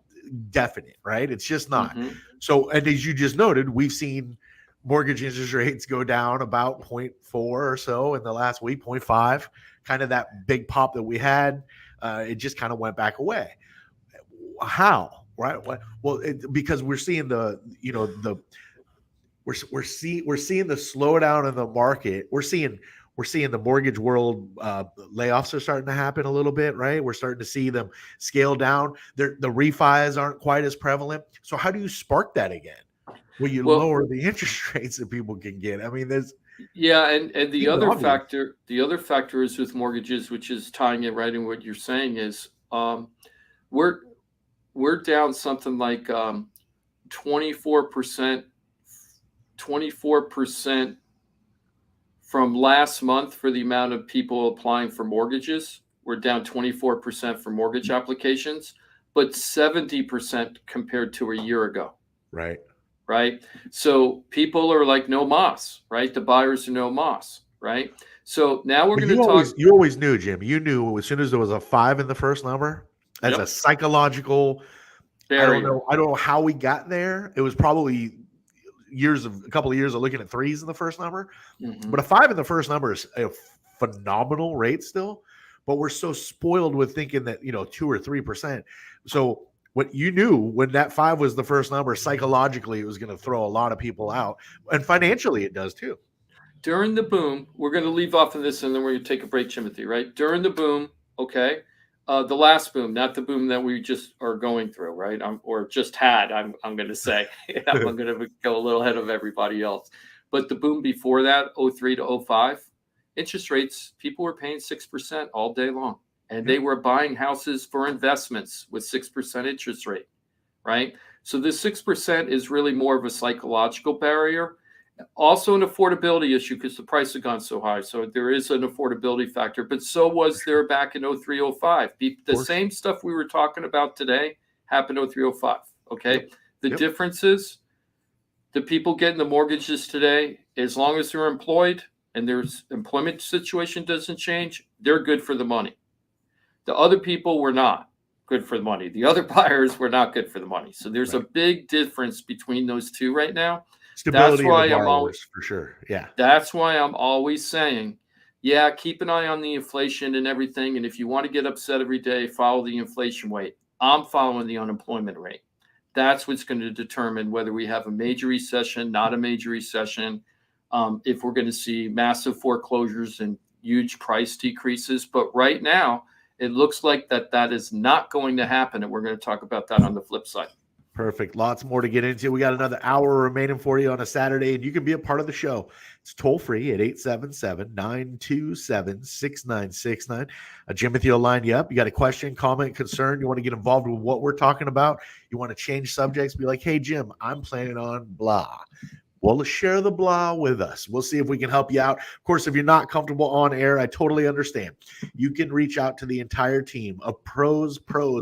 definite, right? It's just not. So, and as you just noted, we've seen mortgage interest rates go down about 0.4 or so in the last week, 0.5, kind of that big pop that we had. It just kind of went back away. How? Right? Well, because we're seeing we're seeing the slowdown in the market. We're seeing the mortgage world layoffs are starting to happen a little bit, right? We're starting to see them scale down. The refis aren't quite as prevalent. So how do you spark that again? Well, you lower the interest rates that people can get. I mean, there's and the other factor is with mortgages, which is tying it right in what you're saying is we're down something like 24% from last month for the amount of people applying for mortgages. We're down 24% for mortgage applications, but 70% compared to a year ago. Right. So people are like no mas, right? The buyers are no mas, right? So now we're going to talk. You always knew, Jim. You knew as soon as there was a 5 in the first number as a psychological barrier. I don't know how we got there. It was probably a couple of years of looking at 3s in the first number, but a 5 in the first number is a phenomenal rate still. But we're so spoiled with thinking that 2 or 3%. So what you knew when that 5 was the first number, psychologically, it was going to throw a lot of people out, and financially, it does too. During the boom, we're going to leave off of this and then we're going to take a break, Timothy, right? During the boom, okay, the last boom, not the boom that we just are going through, right? Or just had, I'm going to say. I'm going to go a little ahead of everybody else. But the boom before that, '03 to '05, interest rates, people were paying 6% all day long. And they were buying houses for investments with 6% interest rate, right? So this 6% is really more of a psychological barrier. Also an affordability issue because the price had gone so high. So there is an affordability factor, but so was there back in '03, '05. The same stuff we were talking about today happened '03, '05. Okay. Yep. The difference is the people getting the mortgages today, as long as they're employed and their employment situation doesn't change, they're good for the money. The other people were not good for the money. The other buyers were not good for the money. So there's a big difference between those two right now. Stability That's why of the I'm borrowers, always for sure. Yeah. That's why I'm always saying, yeah, keep an eye on the inflation and everything. And if you want to get upset every day, follow the inflation rate. I'm following the unemployment rate. That's what's going to determine whether we have a major recession, not a major recession, if we're going to see massive foreclosures and huge price decreases. But right now, it looks like that is not going to happen. And we're going to talk about that on the flip side. Perfect. Lots more to get into. We got another hour remaining for you on a Saturday, and you can be a part of the show. It's toll free at 877-927-6969. Jimothy will line you up. You got a question, comment, concern, you want to get involved with what we're talking about, you want to change subjects, be like, hey, Jim, I'm planning on blah. Well, share the blah with us. We'll see if we can help you out. Of course, if you're not comfortable on air, I totally understand. You can reach out to the entire team of pros.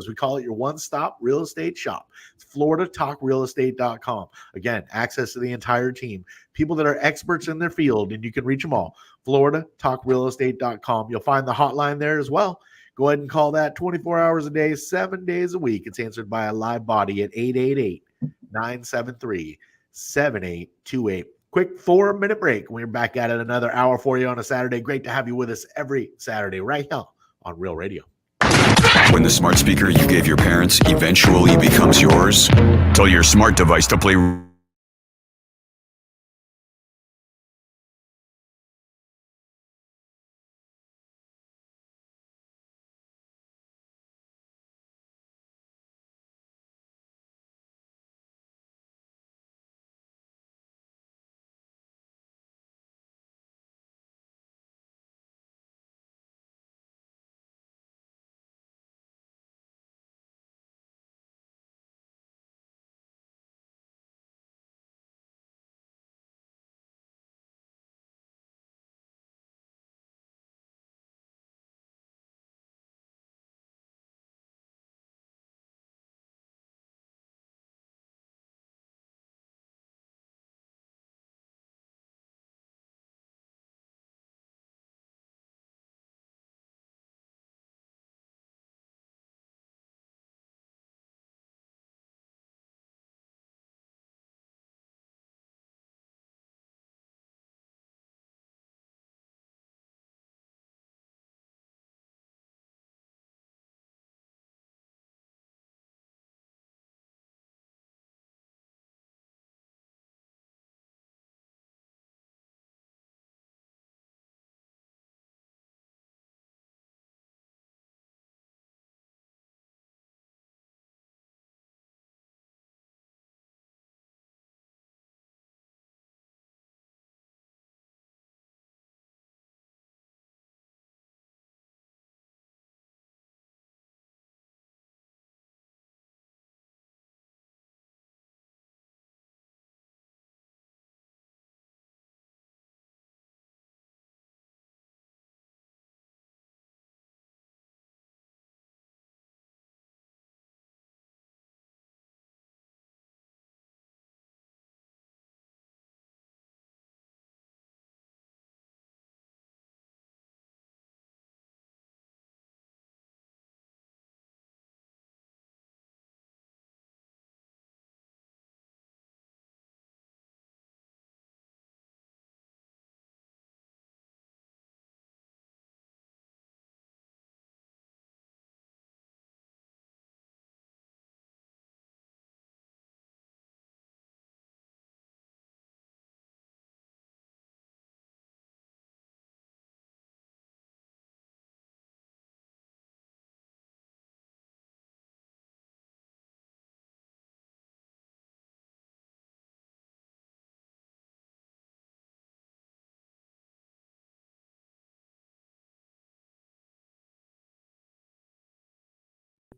We call it your one-stop real estate shop. It's FloridaTalkRealEstate.com. Again, access to the entire team. People that are experts in their field, and you can reach them all. FloridaTalkRealEstate.com. You'll find the hotline there as well. Go ahead and call that 24 hours a day, 7 days a week. It's answered by a live body at 888-973-7828. Quick 4-minute break. We're back at it another hour for you on a Saturday. Great to have you with us every Saturday right here on Real Radio. When the smart speaker you gave your parents eventually becomes yours, tell your smart device to play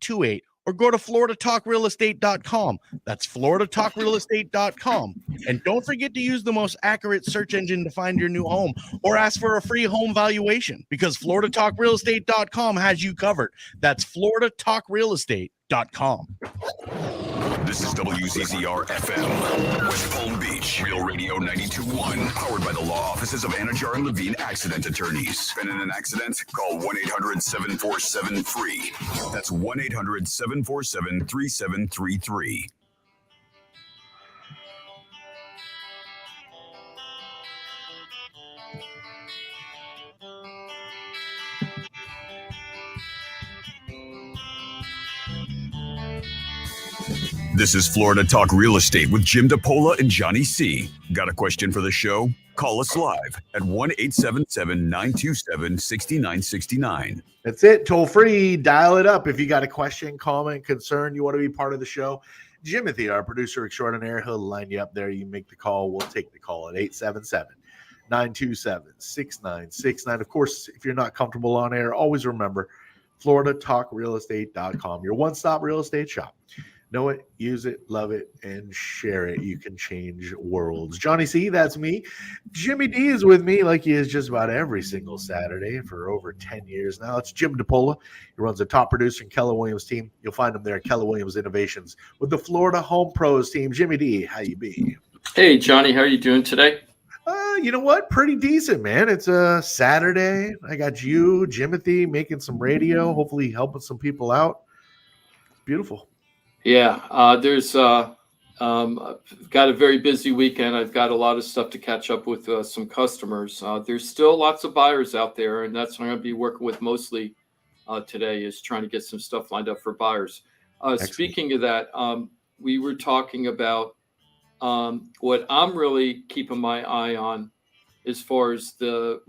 2828 or go to floridatalkrealestate.com. That's floridatalkrealestate.com. And don't forget to use the most accurate search engine to find your new home or ask for a free home valuation because floridatalkrealestate.com has you covered. That's floridatalkrealestate.com. This is WZZR FM, West Palm Beach, Real Radio 92.1, powered by the law offices of Anajar and Levine Accident Attorneys. Been in an accident? Call 1-800-747-FREE. That's 1-800-747-3733. This is Florida Talk Real Estate with Jim DePola and Johnny C. Got a question for the show? Call us live at 1-877-927-6969. That's it. Toll free. Dial it up. If you got a question, comment, concern, you want to be part of the show. Jimothy, our producer extraordinaire, he'll line you up there. You make the call. We'll take the call at 877-927-6969. Of course, if you're not comfortable on air, always remember floridatalkrealestate.com, your one-stop real estate shop. Know it, use it, love it, and share it. You can change worlds. Johnny C, that's me. Jimmy D is with me like he is just about every single Saturday for over 10 years now. It's Jim DePola. He runs the top producer in Keller Williams team. You'll find him there at Keller Williams Innovations with the Florida Home Pros team. Jimmy D, how you be? Hey, Johnny, how are you doing today? You know what? Pretty decent, man. It's a Saturday. I got you, Jimothy, making some radio, hopefully helping some people out. It's beautiful. Yeah, I've got a very busy weekend. I've got a lot of stuff to catch up with some customers. There's still lots of buyers out there, and that's what I'm going to be working with mostly today is trying to get some stuff lined up for buyers. Speaking of that, we were talking about what I'm really keeping my eye on as far as the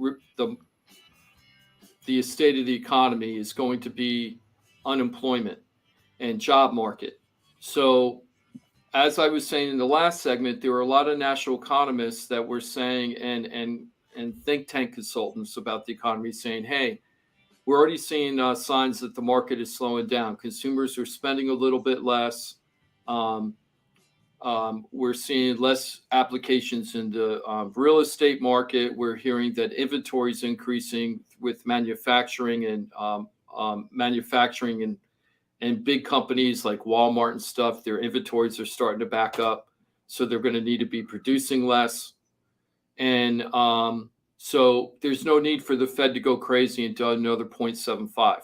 state of the economy is going to be unemployment and job market. So as I was saying in the last segment, there were a lot of national economists that were saying and think tank consultants about the economy saying, hey, we're already seeing signs that the market is slowing down. Consumers are spending a little bit less. We're seeing less applications in the real estate market. We're hearing that inventory is increasing with manufacturing and big companies like Walmart and stuff. Their inventories are starting to back up, so they're going to need to be producing less. And so there's no need for the Fed to go crazy and do another 0.75.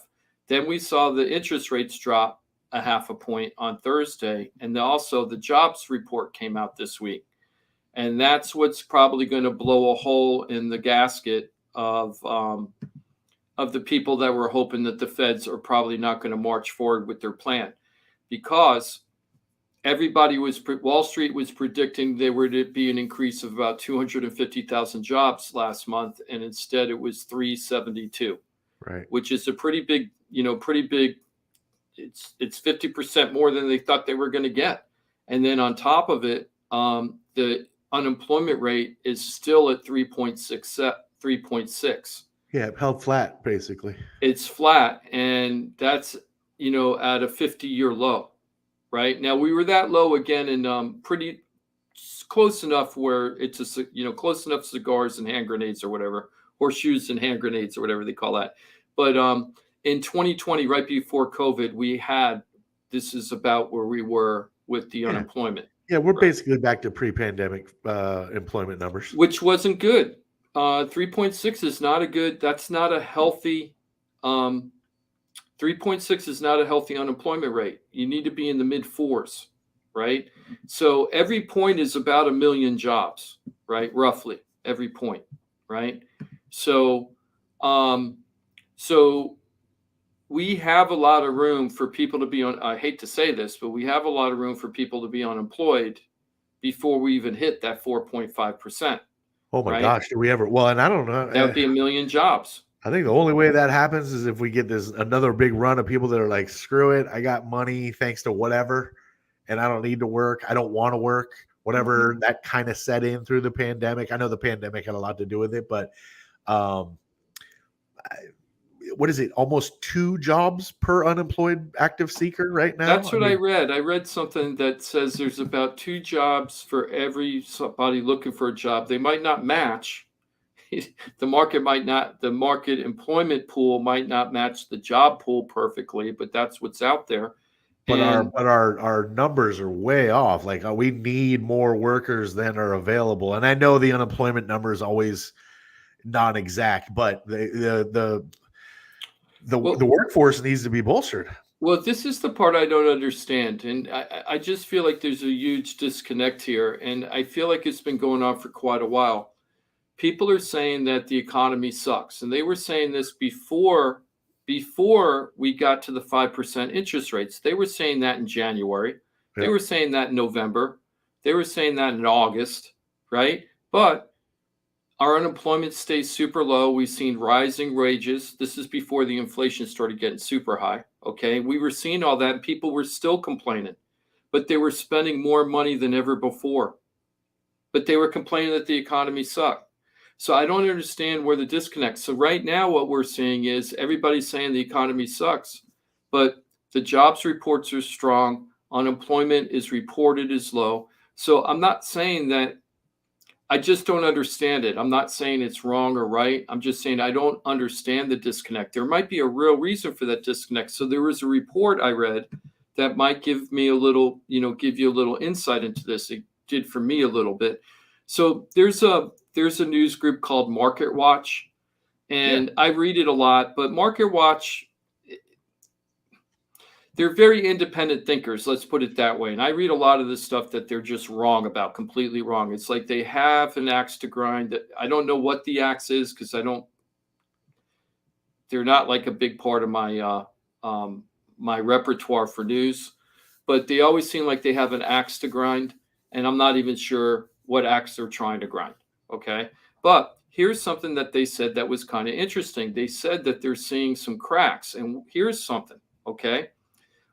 Then we saw the interest rates drop a half a point on Thursday. And also the jobs report came out this week. And that's what's probably going to blow a hole in the gasket of the people that were hoping that the Feds are probably not going to march forward with their plan, because Wall Street was predicting there would be an increase of about 250,000 jobs last month. And instead it was 372, right? Which is a pretty big, it's 50% more than they thought they were going to get. And then on top of it, the unemployment rate is still at 3.6. Yeah, it held flat, basically. It's flat, and that's, at a 50-year low, right? Now, we were that low again in pretty close enough where it's, close enough cigars and hand grenades or whatever, horseshoes and hand grenades or whatever they call that. But in 2020, right before COVID, this is about where we were with the unemployment. Yeah, we're basically back to pre-pandemic employment numbers. Which wasn't good. 3.6 is not a good, that's not a healthy, 3.6 is not a healthy unemployment rate. You need to be in the mid fours, right? So every point is about 1 million jobs, right? Roughly every point, right? So, we have a lot of room for people to be I hate to say this, but we have a lot of room for people to be unemployed before we even hit that 4.5%. Oh my gosh, do we ever? Well, and I don't know. That would be 1 million jobs. I think the only way that happens is if we get another big run of people that are like, screw it, I got money thanks to whatever, and I don't need to work. I don't want to work. Whatever that kind of set in through the pandemic. I know the pandemic had a lot to do with it, but what is it? Almost 2 jobs per unemployed active seeker right now. That's what I read. I read something that says there's about 2 jobs for every somebody looking for a job. They might not match. The market employment pool might not match the job pool perfectly, but that's what's out there. But And our numbers are way off. Like we need more workers than are available. And I know the unemployment number is always non-exact, but the workforce needs to be bolstered. well, this is the part I don't understand, and I just feel like there's a huge disconnect here, and I feel like it's been going on for quite a while. People are saying that the economy sucks, and they were saying this before we got to the 5% interest rates. They were saying that in January. They Yeah. were saying that in November. They were saying that in August, right? But our unemployment stays super low. We've seen rising wages. This is before the inflation started getting super high. Okay. We were seeing all that, and people were still complaining, but they were spending more money than ever before. But they were complaining that the economy sucked. So I don't understand where the disconnect. So right now, what we're seeing is everybody's saying the economy sucks, but the jobs reports are strong. Unemployment is reported as low. So I'm not saying that. I just don't understand it. I'm not saying it's wrong or right. I'm just saying I don't understand the disconnect. There might be a real reason for that disconnect. So there was a report I read that might give me a little, give you a little insight into this. It did for me a little bit. So there's a news group called Market Watch, and I read it a lot, but Market Watch, they're very independent thinkers, let's put it that way. And I read a lot of the stuff that they're just wrong about, completely wrong. It's like they have an axe to grind. That I don't know what the axe is because they're not like a big part of my my repertoire for news, but they always seem like they have an axe to grind, and I'm not even sure what axe they're trying to grind. Okay. But here's something that they said that was kind of interesting. They said that they're seeing some cracks. And here's something. Okay.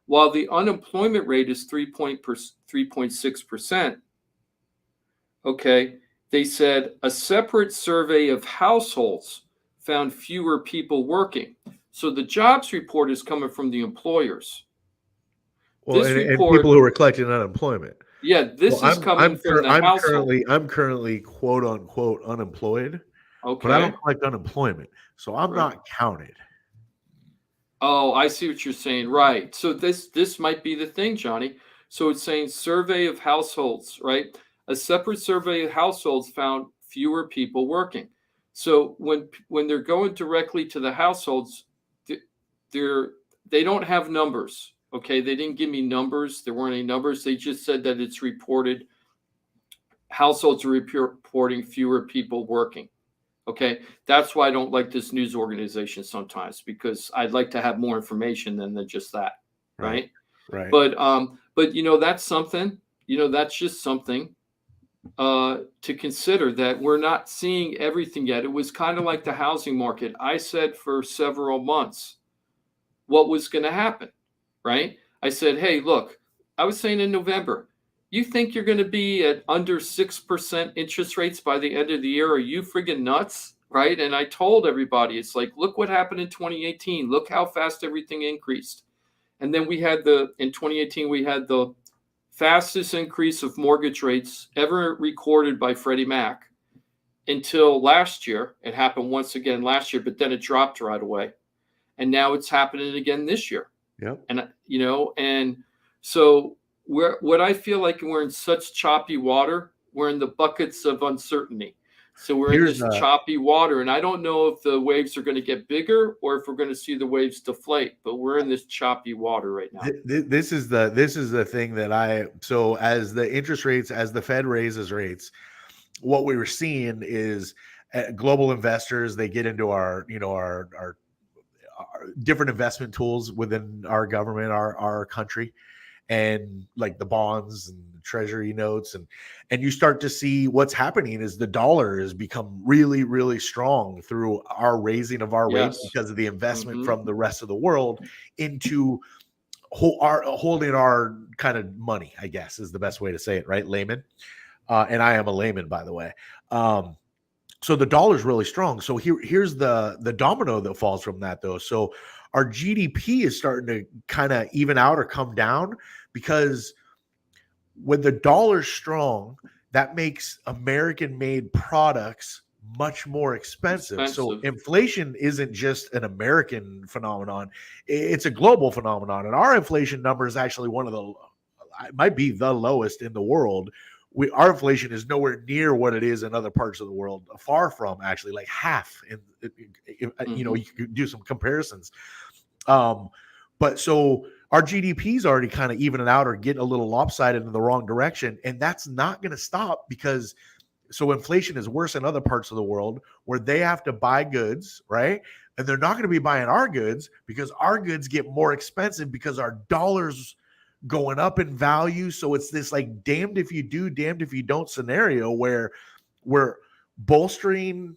While the unemployment rate is 3.6%, okay, they said a separate survey of households found fewer people working. So the jobs report is coming from the employers. Well, and people who are collecting unemployment. Yeah, this is coming from the household. I'm currently quote unquote unemployed, Okay. but I don't collect unemployment, so I'm not counted. Oh, I see what you're saying. Right. So this might be the thing, Johnny. So it's saying survey of households, right? A separate survey of households found fewer people working. So when they're going directly to the households, they don't have numbers. Okay, they didn't give me numbers. There weren't any numbers. They just said that it's reported. Households are reporting fewer people working. Okay, that's why I don't like this news organization sometimes, because I'd like to have more information than just that. Right. Right. But that's something. That's just something to consider, that we're not seeing everything yet. It was kind of like the housing market. I said for several months what was going to happen. Right? I said, hey, look, I was saying in November, you think you're going to be at under 6% interest rates by the end of the year? Are you friggin' nuts? Right? And I told everybody, it's like, look what happened in 2018. Look how fast everything increased. And then in 2018, we had the fastest increase of mortgage rates ever recorded by Freddie Mac until last year. It happened once again last year, but then it dropped right away. And now it's happening again this year. Yep. And so what I feel like we're in such choppy water, we're in the buckets of uncertainty. So we're in this choppy water, and I don't know if the waves are going to get bigger or if we're going to see the waves deflate, but we're in this choppy water right now. This is the thing that so as the interest rates, as the Fed raises rates, what we were seeing is global investors, they get into our different investment tools within our government, our country, and like the bonds and the treasury notes, and you start to see what's happening is the dollar has become really, really strong through our raising of our rates because of the investment from the rest of the world into holding our kind of money, I guess is the best way to say it, right? Layman. And I am a layman, by the way. So the dollar's really strong. So here's the domino that falls from that, though. So our GDP is starting to kind of even out or come down, because when the dollar's strong, that makes American-made products much more expensive. So inflation isn't just an American phenomenon; it's a global phenomenon. And our inflation number is actually it might be the lowest in the world. Our inflation is nowhere near what it is in other parts of the world. Far from, actually, like half. You know, you could do some comparisons. But so our GDP is already kind of evening out or getting a little lopsided in the wrong direction. And that's not going to stop, because so inflation is worse in other parts of the world where they have to buy goods, right? And they're not going to be buying our goods because our goods get more expensive because our dollars going up in value. So it's this like damned if you do, damned if you don't scenario where we're bolstering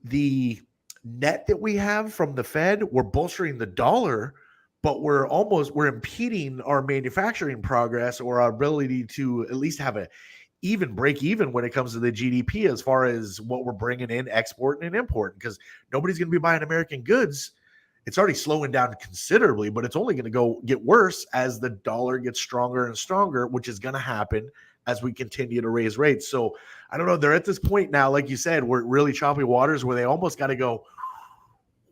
the net that we have from the Fed, we're bolstering the dollar, but we're impeding our manufacturing progress or our ability to at least have a even break even when it comes to the GDP as far as what we're bringing in, exporting and importing, because nobody's going to be buying American goods. It's already slowing down considerably, but it's only going to get worse as the dollar gets stronger and stronger, which is going to happen as we continue to raise rates. So I don't know. They're at this point now, like you said, we're really choppy waters where they almost got to go.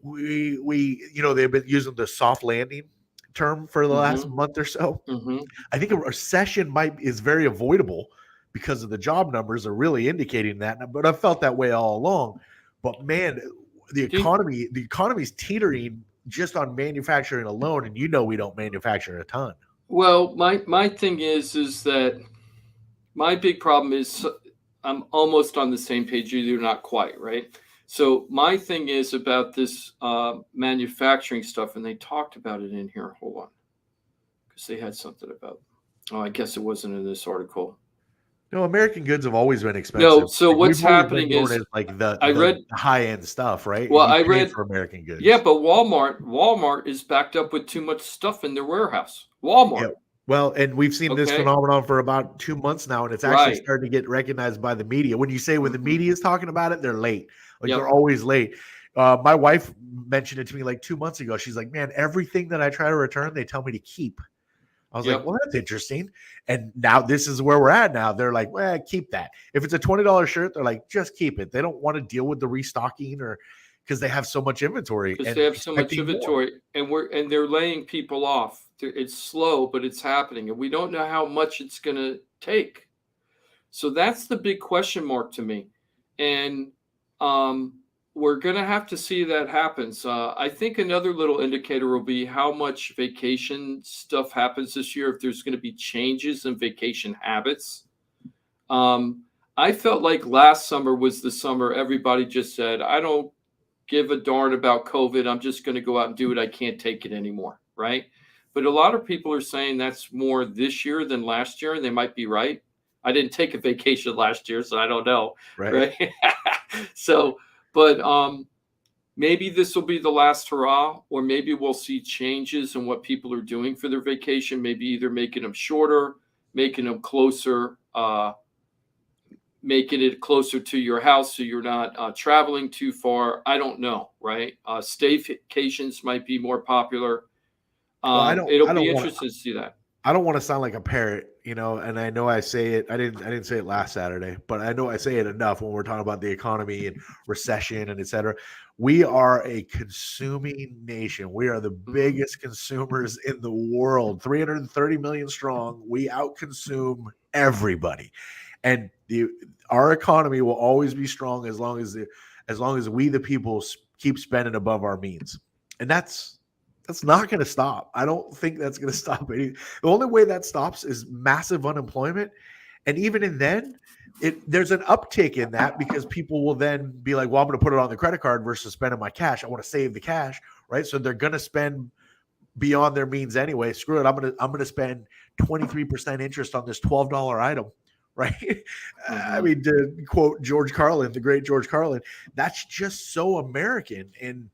They've been using the soft landing term for the last month or so. I think a recession is very avoidable because of the job numbers are really indicating that. But I've felt that way all along. But man, the economy's teetering just on manufacturing alone, and we don't manufacture a ton. Well, my thing is that my big problem is I'm almost on the same page. You're not quite, right? So my thing is about this manufacturing stuff, and they talked about it in here. Hold on, because they had something about. Oh, I guess it wasn't in this article. No, American goods have always been expensive. No, so what's happening is like the high end stuff, right? Well, I read for American goods. Yeah, but Walmart is backed up with too much stuff in their warehouse. Walmart. Yeah. Well, and we've seen this phenomenon for about 2 months now, and it's actually starting to get recognized by the media. When the media is talking about it, they're late. They're always late. My wife mentioned it to me like 2 months ago. She's like, man, everything that I try to return, they tell me to keep. I was like, well, that's interesting. And now this is where we're at now. They're like, well, keep that. If it's a $20 shirt, they're like, just keep it. They don't want to deal with the restocking because they have so much inventory. Because they have so much inventory, and they're laying people off. It's slow, but it's happening, and we don't know how much it's going to take. So that's the big question mark to me. And we're going to have to see that happens. I think another little indicator will be how much vacation stuff happens this year, if there's going to be changes in vacation habits. I felt like last summer was the summer everybody just said, I don't give a darn about COVID. I'm just going to go out and do it. I can't take it anymore, right? But a lot of people are saying that's more this year than last year, and they might be right. I didn't take a vacation last year, so I don't know. Right? So, but maybe this will be the last hurrah, or maybe we'll see changes in what people are doing for their vacation, maybe either making them shorter, making them closer, making it closer to your house so you're not traveling too far. I don't know, right? Staycations might be more popular. It'll be interesting to see that. I don't want to sound like a parrot, and I know I say it. I didn't say it last Saturday, but I know I say it enough when we're talking about the economy and recession and et cetera. We are a consuming nation. We are the biggest consumers in the world, 330 million strong. We outconsume everybody, and our economy will always be strong as long as we, the people, keep spending above our means, and that's not going to stop. I don't think that's going to stop. The only way that stops is massive unemployment. And even in then, there's an uptick in that because people will then be like, well, I'm going to put it on the credit card versus spending my cash. I want to save the cash, right? So they're going to spend beyond their means anyway. Screw it. I'm going to spend 23% interest on this $12 item, right? I mean, to quote George Carlin, the great George Carlin, that's just so American. And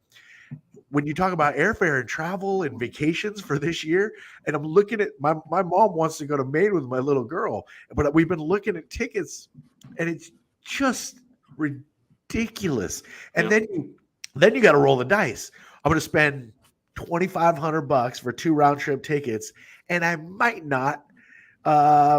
when you talk about airfare and travel and vacations for this year, and I'm looking at my mom wants to go to Maine with my little girl, but we've been looking at tickets, and it's just ridiculous. And Yeah. then you got to roll the dice. I'm going to spend $2,500 for 2 round trip tickets, and I might not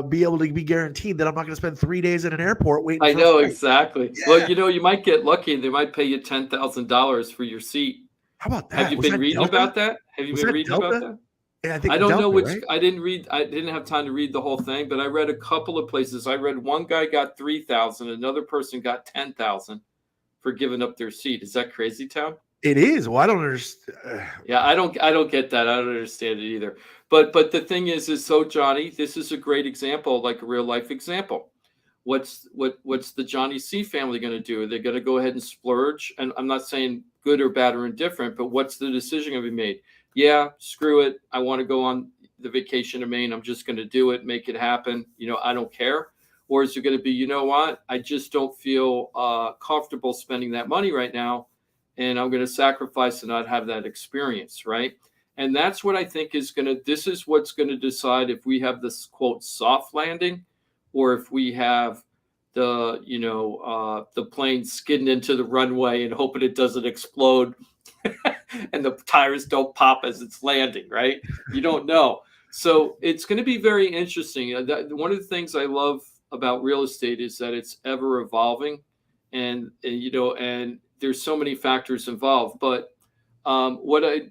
be able to be guaranteed that I'm not going to spend 3 days at an airport waiting I for know a flight. exactly. Yeah. Well, you might get lucky. They might pay you $10,000 for your seat. How about that? Have you been reading about that? Have you Was been that reading about Delta? that? Yeah, I think I don't know Delta, which. right? I didn't have time to read the whole thing, but I read a couple of places. I read one guy got 3,000, another person got 10,000 for giving up their seat. Is that crazy town? It is. Well, I don't understand. Yeah, I don't get that. I don't understand it either. But the thing is so Johnny, this is a great example, like a real life example. What's the Johnny C family going to do? Are they going to go ahead and splurge? And I'm not saying good or bad or indifferent, but what's the decision going to be made? Yeah, screw it. I want to go on the vacation to Maine. I'm just going to do it, make it happen. I don't care. Or is it going to be, you know what? I just don't feel comfortable spending that money right now, and I'm going to sacrifice and not have that experience, right? And that's what I think this is what's going to decide if we have this quote soft landing, or if we have the plane skidding into the runway and hoping it doesn't explode and the tires don't pop as it's landing, right? You don't know. So it's going to be very interesting. One of the things I love about real estate is that it's ever evolving, and there's so many factors involved. But we're going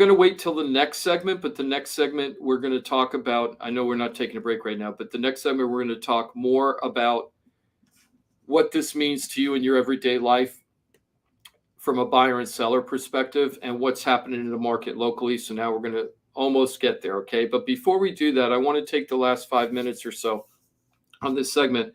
to wait till the next segment, but the next segment we're going to talk about, I know we're not taking a break right now, but the next segment we're going to talk more about what this means to you in your everyday life from a buyer and seller perspective, and what's happening in the market locally. So now we're going to almost get there, okay? But before we do that, I want to take the last 5 minutes or so on this segment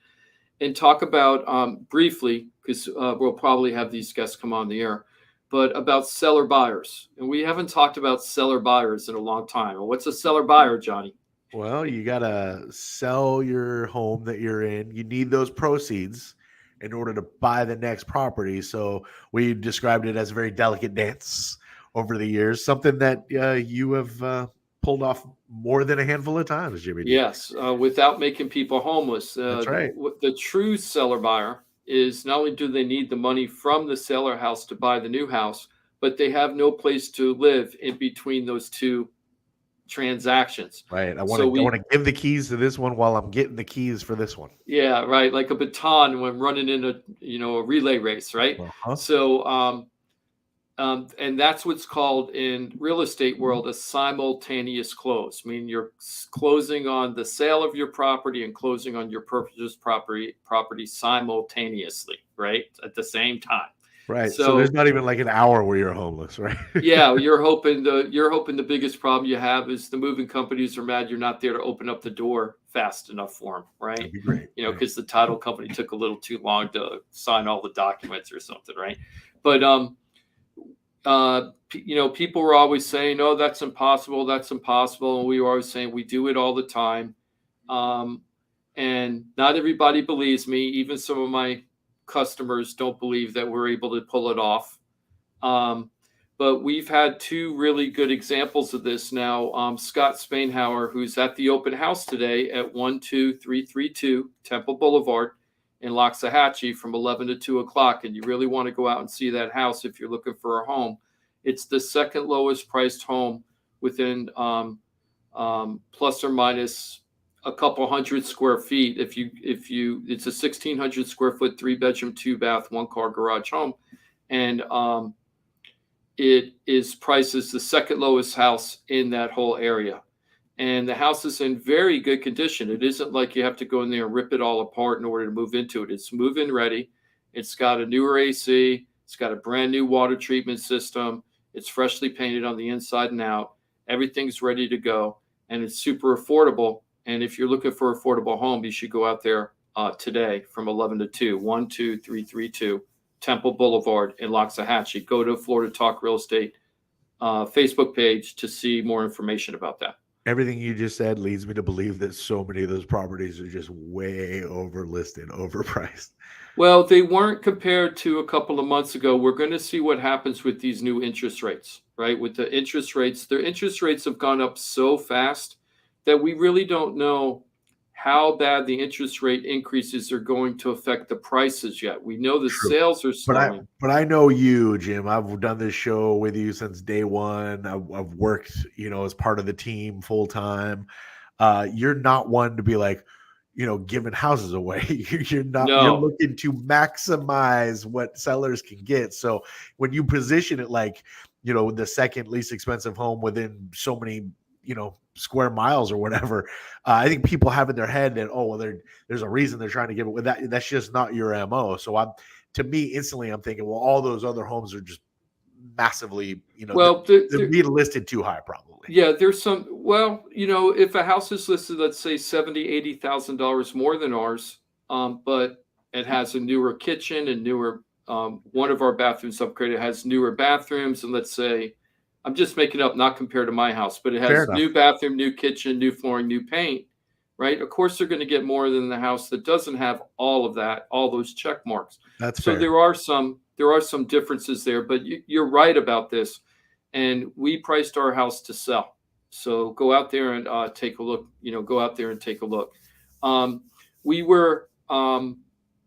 and talk about briefly, because we'll probably have these guests come on the air, but about seller buyers. And we haven't talked about seller buyers in a long time. What's a seller buyer, Johnny? Well, you got to sell your home that you're in. You need those proceeds in order to buy the next property. So we described it as a very delicate dance over the years, something that you have pulled off more than a handful of times, Jimmy. Yes, without making people homeless. That's right. The true seller buyer is not only do they need the money from the seller house to buy the new house, but they have no place to live in between those two transactions. Right. I want to give the keys to this one while I'm getting the keys for this one. Yeah, right. Like a baton when running in a relay race, right? Uh-huh. So and that's what's called in real estate world a simultaneous close. I mean, you're closing on the sale of your property and closing on your purchase property simultaneously, right? At the same time. Right. So there's not even like an hour where you're homeless, right? Yeah, you're hoping the biggest problem you have is the moving companies are mad you're not there to open up the door fast enough for them, right? That'd be great. Because the title company took a little too long to sign all the documents or something, right? But people were always saying, "Oh, that's impossible. That's impossible." And we were always saying, "We do it all the time." And not everybody believes me. Even some of my customers don't believe that we're able to pull it off. But we've had 2 really good examples of this now. Scott Spainhauer, who's at the open house today at 12332 Temple Boulevard in Loxahatchee from 11 to 2 o'clock. And you really want to go out and see that house if you're looking for a home. It's the second lowest priced home within plus or minus a couple hundred square feet. It's a 1,600 square foot, 3-bedroom, 2-bath, 1-car garage home. And it is priced as the second lowest house in that whole area. And the house is in very good condition. It isn't like you have to go in there and rip it all apart in order to move into it. It's move-in ready. It's got a newer AC. It's got a brand new water treatment system. It's freshly painted on the inside and out. Everything's ready to go. And it's super affordable. And if you're looking for an affordable home, you should go out there today from 11 to 2, 12332 Temple Boulevard in Loxahatchee. Go to Florida Talk Real Estate Facebook page to see more information about that. Everything you just said leads me to believe that so many of those properties are just way overlisted, overpriced. Well, they weren't compared to a couple of months ago. We're going to see what happens with these new interest rates, right? With the interest rates, their interest rates have gone up so fast that we really don't know how bad the interest rate increases are going to affect the prices yet. We know the True. sales are slowing. But I know you, Jim. I've done this show with you since day one. I've worked, as part of the team full time. You're not one to be like, giving houses away. You're not. You're No. looking to maximize what sellers can get. So when you position it like, the second least expensive home within so many, square miles or whatever, I think people have in their head that, oh, well, there's a reason they're trying to give it with that. That's just not your MO. So to me, instantly, I'm thinking, well, all those other homes are just massively, Well, they're being listed too high, probably. yeah, there's some. Well, if a house is listed, let's say $70,000-$80,000 more than ours, but it has a newer kitchen and newer. One of our bathrooms upgraded has newer bathrooms, and let's say, I'm just making up, not compared to my house, but it has new bathroom, new kitchen, new flooring, new paint, right? Of course, they're going to get more than the house that doesn't have all of that, all those check marks. That's so fair. there are some differences there, but you're right about this. And we priced our house to sell. So go out there and take a look. Go out there and take a look. We were.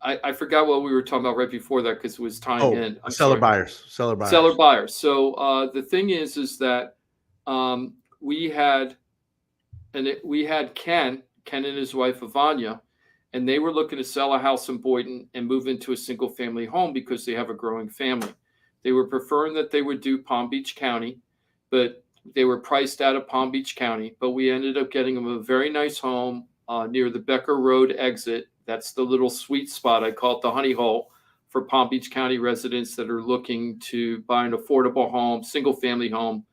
I forgot what we were talking about right before that because it was tying in. Seller buyers. Seller buyers. So the thing is that we had Ken and his wife Ivania, and they were looking to sell a house in Boynton and move into a single family home because they have a growing family. They were preferring that they would do Palm Beach County, but they were priced out of Palm Beach County. But we ended up getting them a very nice home near the Becker Road exit. That's the little sweet spot. I call it the honey hole for Palm Beach County residents that are looking to buy an affordable home, single family home,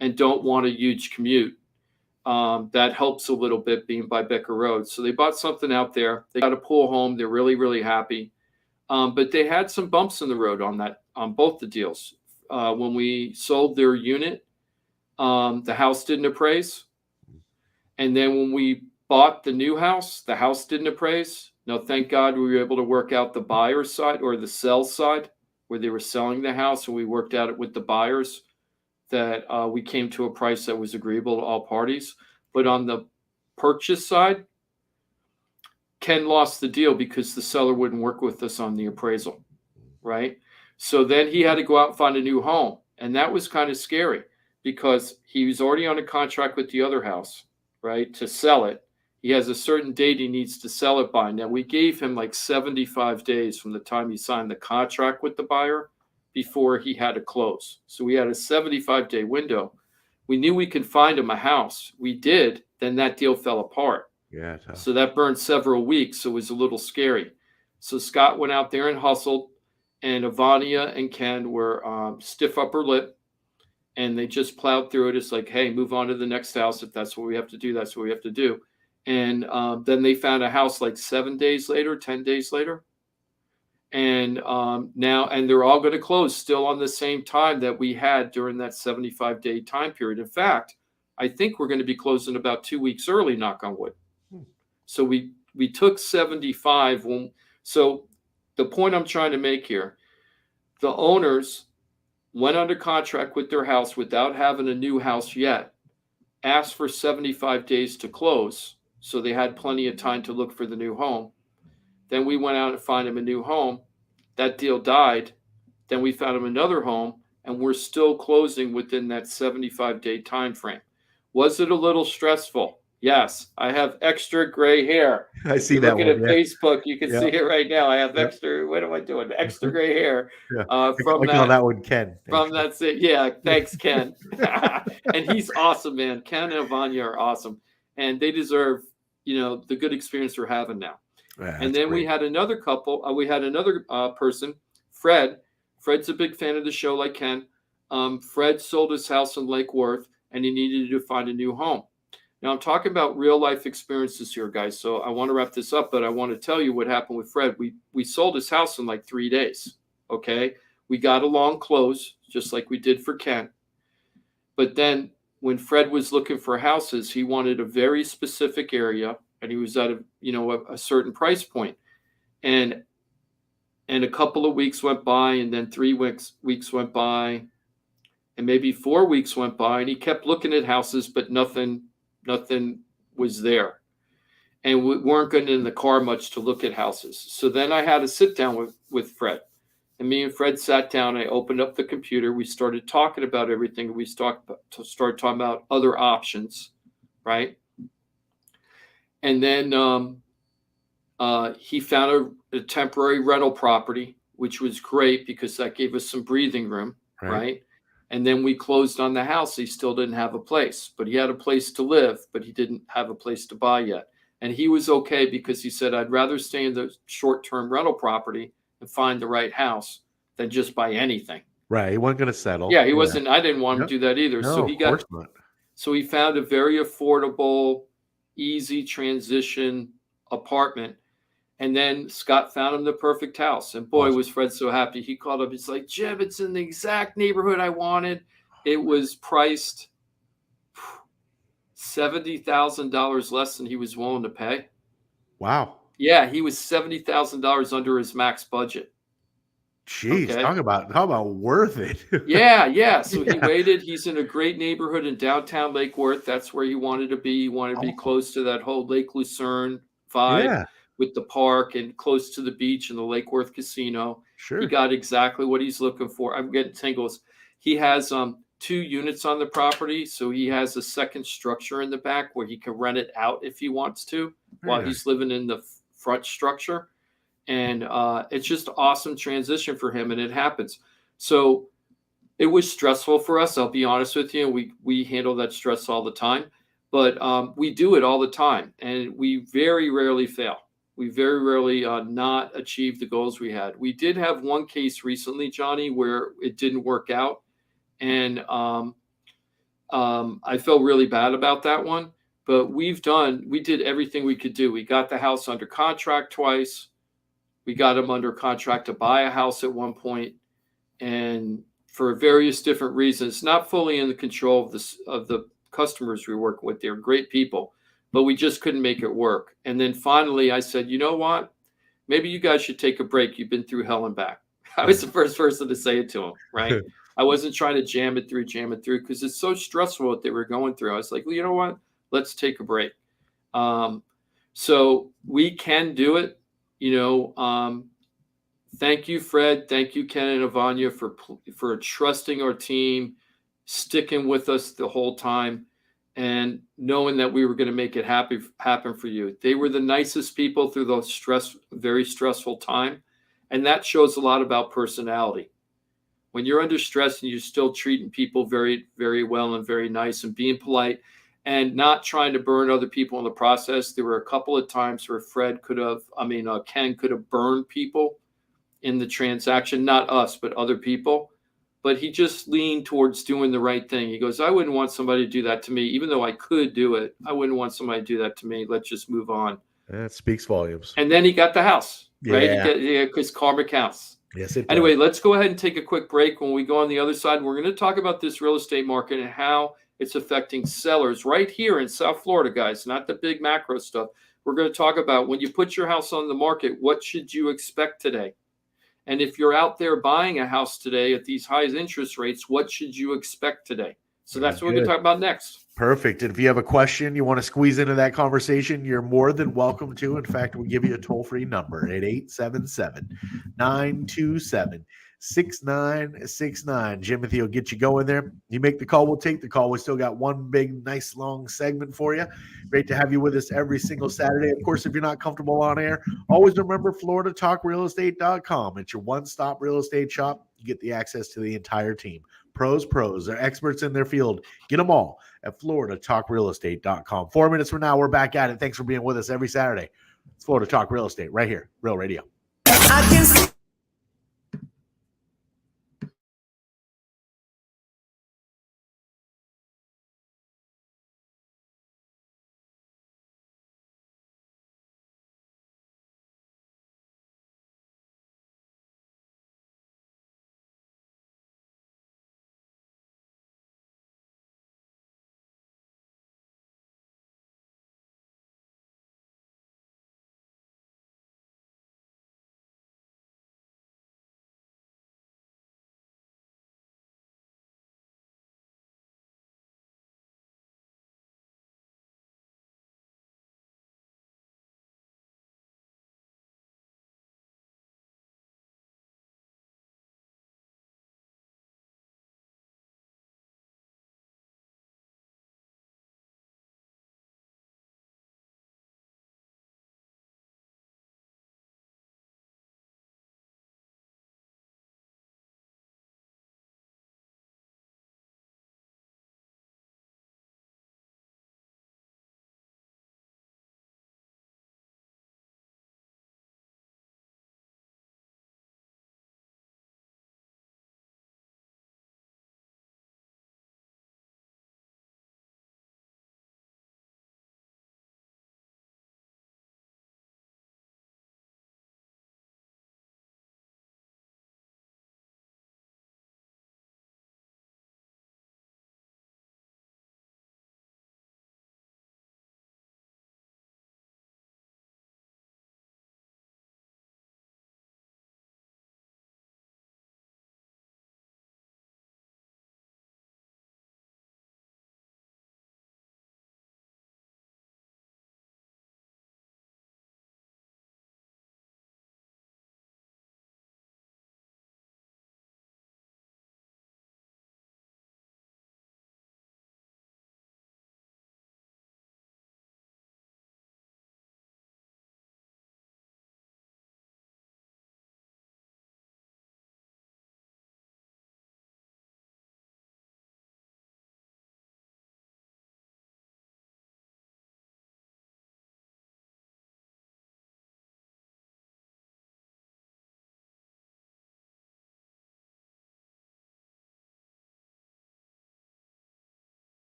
and don't want a huge commute. That helps a little bit being by Becker Road. So they bought something out there. They got a pool home. They're really, really happy. But they had some bumps in the road on both the deals. When we sold their unit, the house didn't appraise. And then when we bought the new house, the house didn't appraise. Now, thank God we were able to work out the buyer's side or the sell side where they were selling the house. And we worked out it with the buyers that we came to a price that was agreeable to all parties. But on the purchase side, Ken lost the deal because the seller wouldn't work with us on the appraisal, right? So then he had to go out and find a new home. And that was kind of scary because he was already on a contract with the other house, right, to sell it. He has a certain date he needs to sell it by. Now, we gave him like 75 days from the time he signed the contract with the buyer before he had to close. So we had a 75-day window. We knew we could find him a house. We did. Then that deal fell apart. Yeah. So that burned several weeks. So it was a little scary. So Scott went out there and hustled, and Ivania and Ken were stiff upper lip, and they just plowed through it. It's like, hey, move on to the next house. If that's what we have to do, that's what we have to do. And then they found a house like 7 days later, 10 days later. And now they're all going to close still on the same time that we had during that 75-day time period. In fact, I think we're going to be closing about 2 weeks early, knock on wood. So we took 75. So the point I'm trying to make here, the owners went under contract with their house without having a new house yet, asked for 75 days to close. So they had plenty of time to look for the new home. Then we went out and found him a new home. That deal died. Then we found him another home, and we're still closing within that 75-day time frame. Was it a little stressful? Yes. I have extra gray hair. I see that one. Looking at Facebook, you can see it right now. I have extra. What am I doing? Extra gray hair. I call that one Ken. That's it. Yeah. Thanks, Ken. And he's awesome, man. Ken and Ivania are awesome, and they deserve the good experience they're having now. Yeah, and then we had another couple. We had another person, Fred. Fred's a big fan of the show, like Ken. Fred sold his house in Lake Worth, and he needed to find a new home. Now, I'm talking about real life experiences here, guys. So I want to wrap this up, but I want to tell you what happened with Fred. We sold his house in like 3 days. Okay, we got a long close, just like we did for Ken. But then when Fred was looking for houses, he wanted a very specific area. And he was at a certain price point. And a couple of weeks went by, and then 3 weeks went by, and maybe 4 weeks went by, and he kept looking at houses, but nothing was there. and we weren't getting in the car much to look at houses. So then I had to sit down with Fred. And me and Fred sat down. I opened up the computer. We started talking about everything. We started talking about other options, right? And then he found a temporary rental property, which was great because that gave us some breathing room, right? And then we closed on the house. He still didn't have a place, but he had a place to live, but he didn't have a place to buy yet. And he was okay because he said, I'd rather stay in the short-term rental property and find the right house than just buy anything. Right. He wasn't going to settle. Yeah, he wasn't. I didn't want him to do that either. No, of course not. So he found a very affordable, easy transition apartment. And then Scott found him the perfect house. And boy, was Fred so happy. He called up. He's like, Jim, it's in the exact neighborhood I wanted. It was priced $70,000 less than he was willing to pay. Wow. Yeah, he was $70,000 under his max budget. Jeez, okay. Talk about worth it. Yeah. So he waited. He's in a great neighborhood in downtown Lake Worth. That's where he wanted to be. He wanted to be close to that whole Lake Lucerne vibe with the park and close to the beach and the Lake Worth Casino. Sure. He got exactly what he's looking for. I'm getting tingles. He has 2 units on the property, so he has a second structure in the back where he can rent it out if he wants to while he's living in the front structure. And it's just an awesome transition for him, and it happens. So it was stressful for us. I'll be honest with you. We handle that stress all the time, but we do it all the time, and we very rarely fail. We very rarely not achieve the goals we had. We did have one case recently, Johnny, where it didn't work out, and I felt really bad about that one. But we did everything we could do. We got the house under contract twice. We got him under contract to buy a house at one point, and for various different reasons, not fully in the control of the customers we work with. They're great people, but we just couldn't make it work. And then finally I said, you know what? Maybe you guys should take a break. You've been through hell and back. I was the first person to say it to him, right? I wasn't trying to jam it through because it's so stressful what they were going through. I was like, well, you know what? Let's take a break. So we can do it. Thank you, Fred. Thank you, Ken and Ivania, for trusting our team, sticking with us the whole time, and knowing that we were going to make it happen for you. They were the nicest people through the very stressful time, and that shows a lot about personality. When you're under stress and you're still treating people very, very well and very nice and being polite, and not trying to burn other people in the process. There were a couple of times where Ken could have burned people in the transaction, not us, but other people. But he just leaned towards doing the right thing. He goes, I wouldn't want somebody to do that to me, even though I could do it. I wouldn't want somebody to do that to me. Let's just move on. That speaks volumes. And then he got the house, right? Yeah. Because karma counts. Yes, it does. Anyway, let's go ahead and take a quick break. When we go on the other side, we're going to talk about this real estate market and how it's affecting sellers right here in South Florida, guys, not the big macro stuff. We're going to talk about when you put your house on the market, what should you expect today? And if you're out there buying a house today at these high interest rates, what should you expect today? So that's what we're going to talk about next. Perfect. And if you have a question you want to squeeze into that conversation, you're more than welcome to. In fact, we give you a toll-free number at 877-927-6969. Jimothy will get you going there. You make the call, we'll take the call. We still got one big, nice, long segment for you. Great to have you with us every single Saturday. Of course, if you're not comfortable on air, always remember FloridaTalkRealEstate.com. It's your one-stop real estate shop. You get the access to the entire team. Pros. They're experts in their field. Get them all at FloridaTalkRealEstate.com. 4 minutes from now, we're back at it. Thanks for being with us every Saturday. It's Florida Talk Real Estate right here, Real Radio.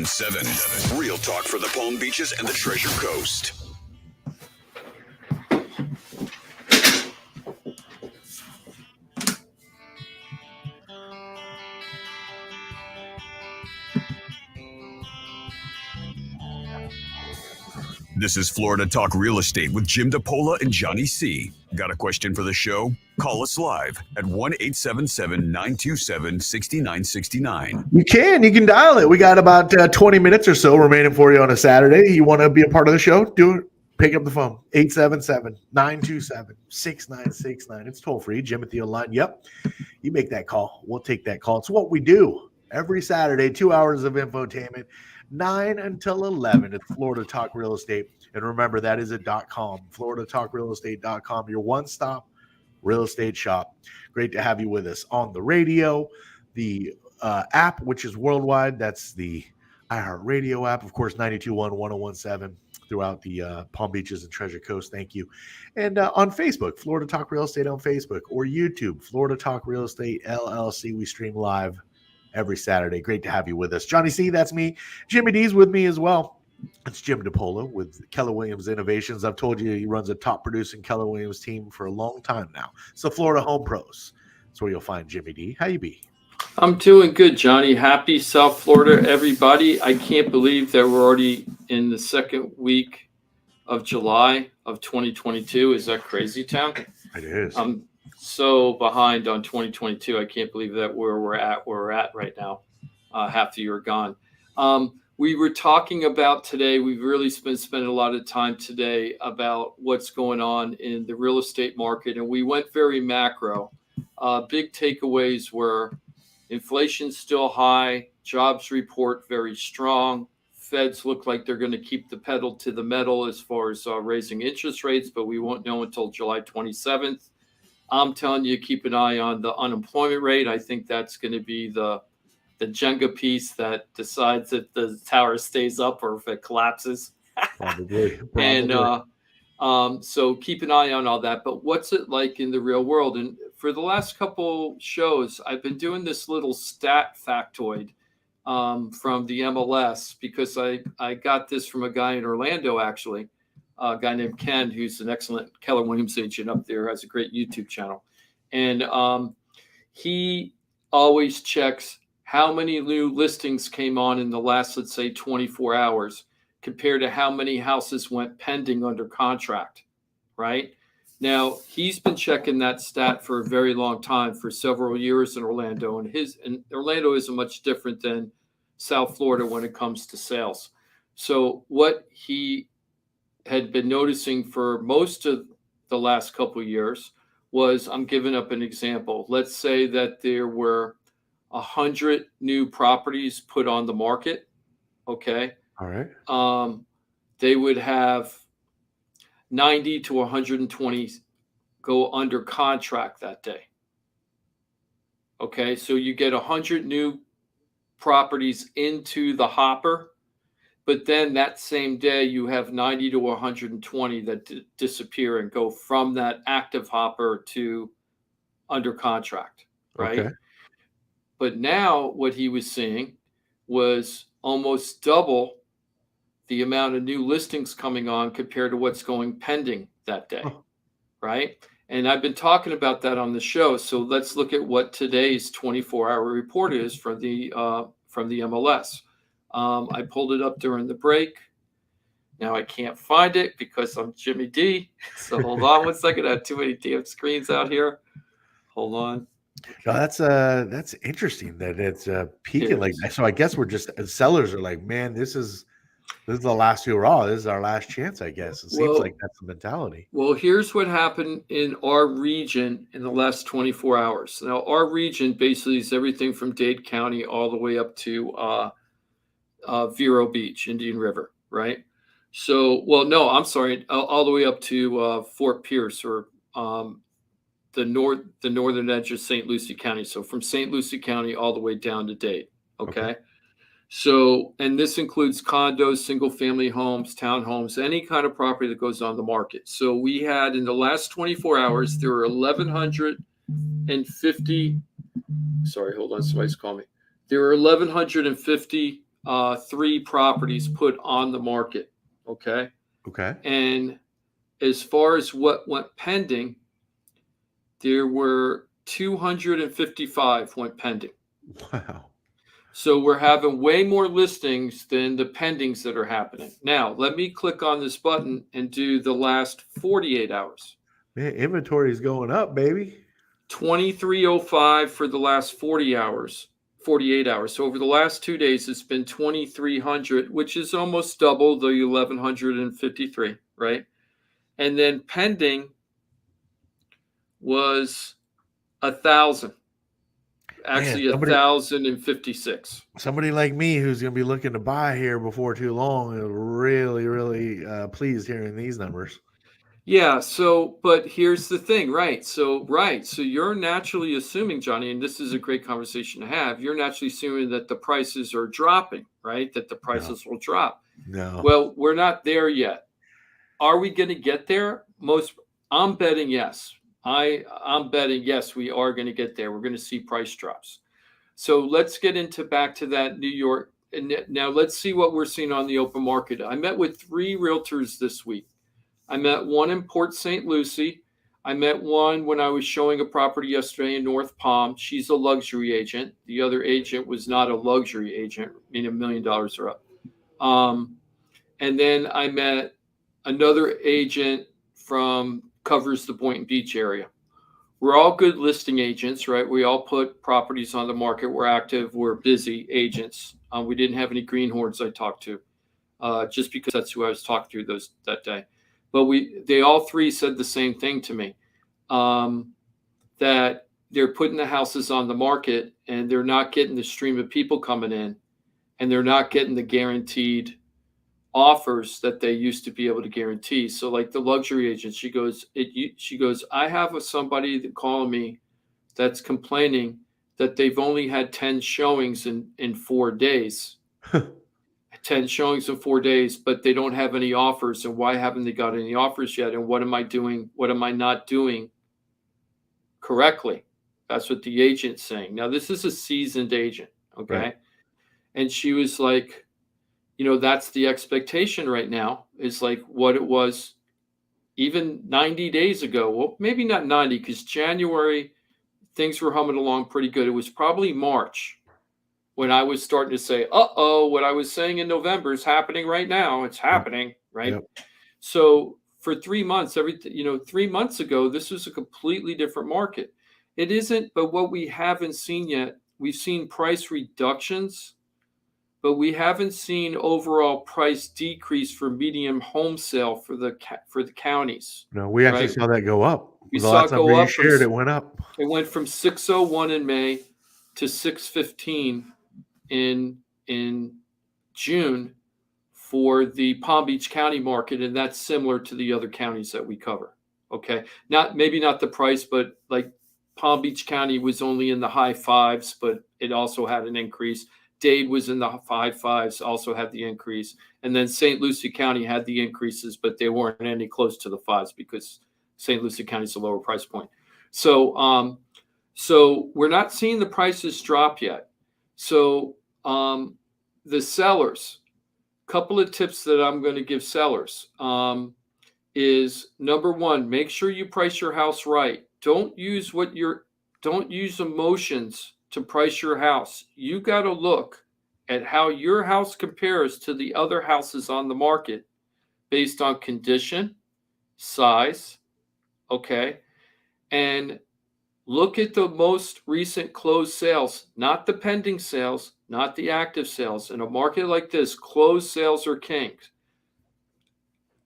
98.17. Real talk for the Palm Beaches and the Treasure Coast. This is Florida Talk Real Estate with Jim DePola and Johnny C. Got a question for the show? Call us live at 1-877-927-6969. You can dial it. We got about 20 minutes or so remaining for you on a Saturday. You want to be a part of the show? Do it. Pick up the phone. 877-927-6969. It's toll free. Jim at the line. Yep. You make that call. We'll take that call. It's what we do every Saturday, 2 hours of infotainment. 9 until 11 at Florida Talk Real Estate. And remember, that is a .com, floridatalkrealestate.com, your one-stop real estate shop. Great to have you with us on the radio, the app, which is worldwide. That's the iHeartRadio app, of course, 92.1, 101.7 throughout the Palm Beaches and Treasure Coast. Thank you. And on Facebook, Florida Talk Real Estate on Facebook, or YouTube, Florida Talk Real Estate LLC. We stream live every Saturday. Great to have you with us. Johnny C, that's me. Jimmy D's with me as well. It's Jim DePola with Keller Williams Innovations. I've told you he runs a top producing Keller Williams team for a long time now. So Florida Home Pros. That's where you'll find Jimmy D. How you be? I'm doing good, Johnny. Happy South Florida, everybody. I can't believe that we're already in the second week of July of 2022. Is that crazy town? It is. I'm so behind on 2022. I can't believe that where we're at right now. Half the year gone. We were talking about today, we've really spent a lot of time today about what's going on in the real estate market, and we went very macro. Big takeaways were inflation's still high, jobs report very strong, Feds look like they're going to keep the pedal to the metal as far as raising interest rates, but we won't know until July 27th. I'm telling you, keep an eye on the unemployment rate. I think that's going to be the Jenga piece that decides if the tower stays up or if it collapses. Probably. And so keep an eye on all that. But what's it like in the real world? And for the last couple shows, I've been doing this little stat factoid from the MLS because I got this from a guy in Orlando, actually, a guy named Ken, who's an excellent Keller Williams agent up there, has a great YouTube channel. And he always checks how many new listings came on in the last, let's say, 24 hours compared to how many houses went pending under contract, right? Now, he's been checking that stat for a very long time, for several years in Orlando, and Orlando isn't much different than South Florida when it comes to sales. So what he had been noticing for most of the last couple of years was, I'm giving up an example. Let's say that there were 100 new properties put on the market. Okay. All right. They would have 90 to 120 go under contract that day. Okay. So you get 100 new properties into the hopper, but then that same day you have 90 to 120 that disappear and go from that active hopper to under contract. Right. Okay. But now what he was seeing was almost double the amount of new listings coming on compared to what's going pending that day, right? And I've been talking about that on the show. So let's look at what today's 24-hour report is from the MLS. I pulled it up during the break. Now I can't find it because I'm Jimmy D. So hold on 1 second. I have too many damn screens out here. Hold on. No, that's interesting that it's peaking like that. So I guess we're just, as sellers are like, man, this is the last hurrah. This is our last chance, I guess. It seems like that's the mentality. Well, here's what happened in our region in the last 24 hours. Now, our region basically is everything from Dade County all the way up to Vero Beach, Indian River, right? So, well, no, I'm sorry, all the way up to Fort Pierce, or the northern edge of St. Lucie County. So from St. Lucie County all the way down to Dade. Okay. So, and this includes condos, single family homes, townhomes, any kind of property that goes on the market. So we had, in the last 24 hours, there were 1,150. Sorry, hold on. Somebody's calling me. There were 1,150 3 properties put on the market. Okay. Okay. And as far as what went pending, there were 255 went pending. Wow. So we're having way more listings than the pendings that are happening. Now, let me click on this button and do the last 48 hours. Man, inventory is going up, baby. 2305 for the last 48 hours. So over the last 2 days, it's been 2,300, which is almost double the 1,153, right? And then pending was 1,000. Actually, 1,056. Somebody like me who's going to be looking to buy here before too long is really, really pleased hearing these numbers. Yeah. So, but here's the thing, right? So you're naturally assuming, Johnny, and this is a great conversation to have. You're naturally assuming that the prices are dropping, right? That the prices will drop. No. Well, we're not there yet. Are we going to get there? I'm betting yes. I'm betting yes, we are going to get there. We're going to see price drops. So let's get back to that New York. And now let's see what we're seeing on the open market. I met with 3 realtors this week. I met one in Port St. Lucie. I met one when I was showing a property yesterday in North Palm. She's a luxury agent. The other agent was not a luxury agent, meaning $1 million or up. And then I met another agent covers the Boynton Beach area. We're all good listing agents, right? We all put properties on the market. We're active. We're busy agents. We didn't have any greenhorns I talked to, just because that's who I was talking to that day. But they all 3 said the same thing to me, that they're putting the houses on the market and they're not getting the stream of people coming in, and they're not getting the guaranteed offers that they used to be able to guarantee. So like the luxury agent, she goes, I have somebody that called me that's complaining that they've only had 10 showings in 4 days. 10 showings in 4 days, but they don't have any offers. And why haven't they got any offers yet? And what am I doing? What am I not doing correctly? That's what the agent's saying. Now, this is a seasoned agent. Okay. Right. And she was like, that's the expectation right now, is like what it was even 90 days ago. Well, maybe not 90, because January, things were humming along pretty good. It was probably March when I was starting to say, what I was saying in November is happening right now. It's happening, right? Yep. So for 3 months, 3 months ago, this was a completely different market. It isn't, but what we haven't seen yet, we've seen price reductions, but we haven't seen overall price decrease for medium home sale for the counties. No, we actually saw that go up. We saw it go up. It went up. It went from 601 in May to 615 in June for the Palm Beach County market, and that's similar to the other counties that we cover. Okay, maybe not the price, but like Palm Beach County was only in the high 5s, but it also had an increase. Dade was in the high 5s, also had the increase. And then St. Lucie County had the increases, but they weren't any close to the 5s because St. Lucie County is a lower price point. So we're not seeing the prices drop yet. So the sellers, couple of tips that I'm going to give sellers is, number one, make sure you price your house right. Don't use emotions to price your house. You got to look at how your house compares to the other houses on the market based on condition, size, okay? And look at the most recent closed sales, not the pending sales, not the active sales. In a market like this, closed sales are king.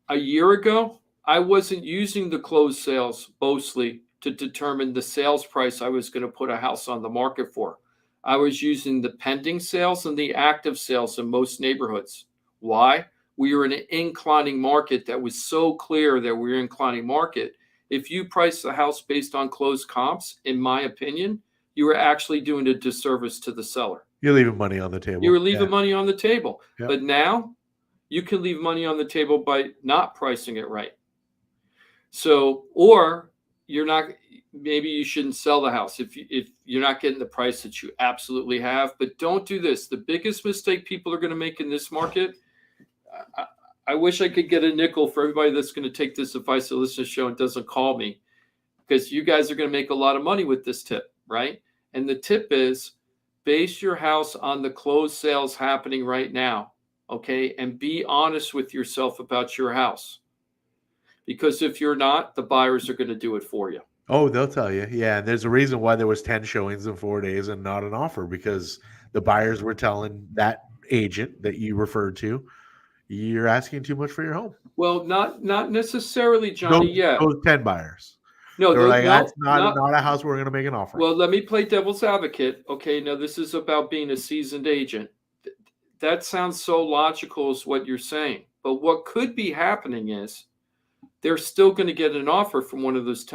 A year ago, I wasn't using the closed sales mostly to determine the sales price I was going to put a house on the market for. I was using the pending sales and the active sales in most neighborhoods. Why? We were in an inclining market that was so clear that we were in an inclining market. If you price the house based on closed comps, in my opinion, you were actually doing a disservice to the seller. You're leaving money on the table. You were leaving money on the table. Yep. But now you can leave money on the table by not pricing it right. So, or maybe you shouldn't sell the house if you're not getting the price that you absolutely have. But don't do this. The biggest mistake people are going to make in this market. I wish I could get a nickel for everybody that's going to take this advice to listen to the show and doesn't call me, because you guys are going to make a lot of money with this tip, right? And the tip is base your house on the closed sales happening right now, okay? And be honest with yourself about your house. Because if you're not, the buyers are going to do it for you. Oh, they'll tell you. Yeah, and there's a reason why there was 10 showings in 4 days and not an offer, because the buyers were telling that agent that you referred to, you're asking too much for your home. Well, not necessarily, Johnny. Those 10 buyers. No, they're like, that's not a house we're going to make an offer. Well, let me play devil's advocate. Okay, now this is about being a seasoned agent. That sounds so logical as what you're saying. But what could be happening is they're still going to get an offer from one of those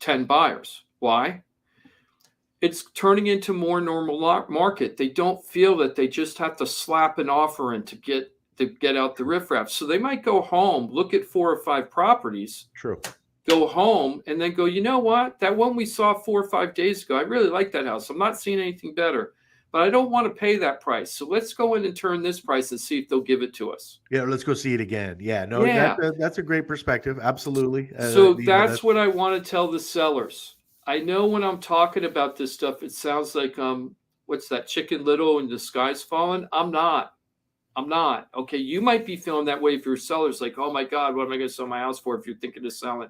10 buyers. Why? It's turning into more normal market. They don't feel that they just have to slap an offer in to get out the riffraff. So they might go home, look at 4 or 5 properties. True. Go home and then go, you know what? That one we saw 4 or 5 days ago, I really like that house. I'm not seeing anything better, but I don't want to pay that price. So let's go in and turn this price and see if they'll give it to us. Yeah, let's go see it again. Yeah, no, Yeah. That's a great perspective. Absolutely. So that's what I want to tell the sellers. I know when I'm talking about this stuff, it sounds like, what's that, Chicken Little and the sky's falling? I'm not. Okay, you might be feeling that way if you're sellers, like, oh my God, what am I going to sell my house for if you're thinking of selling?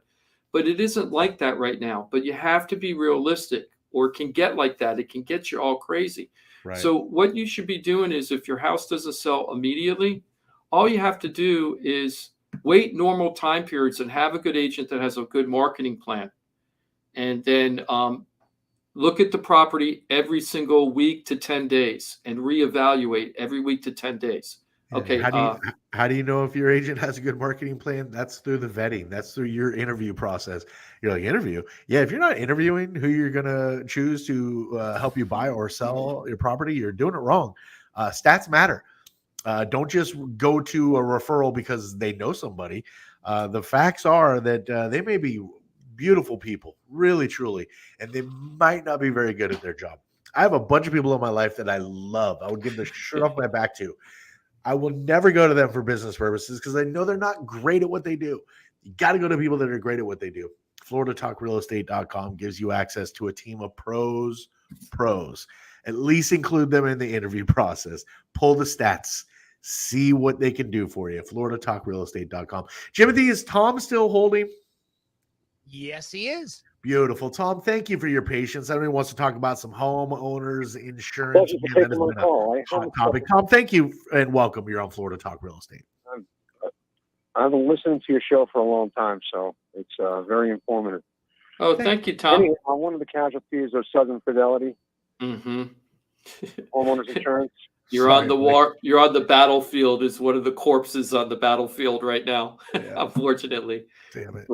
But it isn't like that right now. But you have to be realistic, or it can get like that. It can get you all crazy. Right. So what you should be doing is, if your house doesn't sell immediately, all you have to do is wait normal time periods and have a good agent that has a good marketing plan. And then look at the property every single week to 10 days and reevaluate every week to 10 days. Okay. How do you know if your agent has a good marketing plan? That's through the vetting. That's through your interview process. You're like, interview? Yeah, if you're not interviewing who you're going to choose to help you buy or sell your property, you're doing it wrong. Stats matter. Don't just go to a referral because they know somebody. The facts are that they may be beautiful people, really, truly, and they might not be very good at their job. I have a bunch of people in my life that I love. I would give the shirt off my back to. I will never go to them for business purposes because I know they're not great at what they do. You got to go to people that are great at what they do. FloridaTalkRealEstate.com gives you access to a team of pros. At least include them in the interview process. Pull the stats. See what they can do for you. FloridaTalkRealEstate.com. Jimothy, is Tom still holding? Yes, he is. Beautiful. Tom, thank you for your patience. Everyone wants to talk about some homeowners insurance. Thank you for taking my call. Hot topic. Tom, thank you and welcome. You're on Florida Talk Real Estate. I've been listening to your show for a long time, so it's very informative. Oh, thank you, Tom. Anyway, one of the casualties of Southern Fidelity, homeowners insurance. You're on the war. You're on the battlefield. Is one of the corpses on the battlefield right now. Yeah. Unfortunately. Damn it.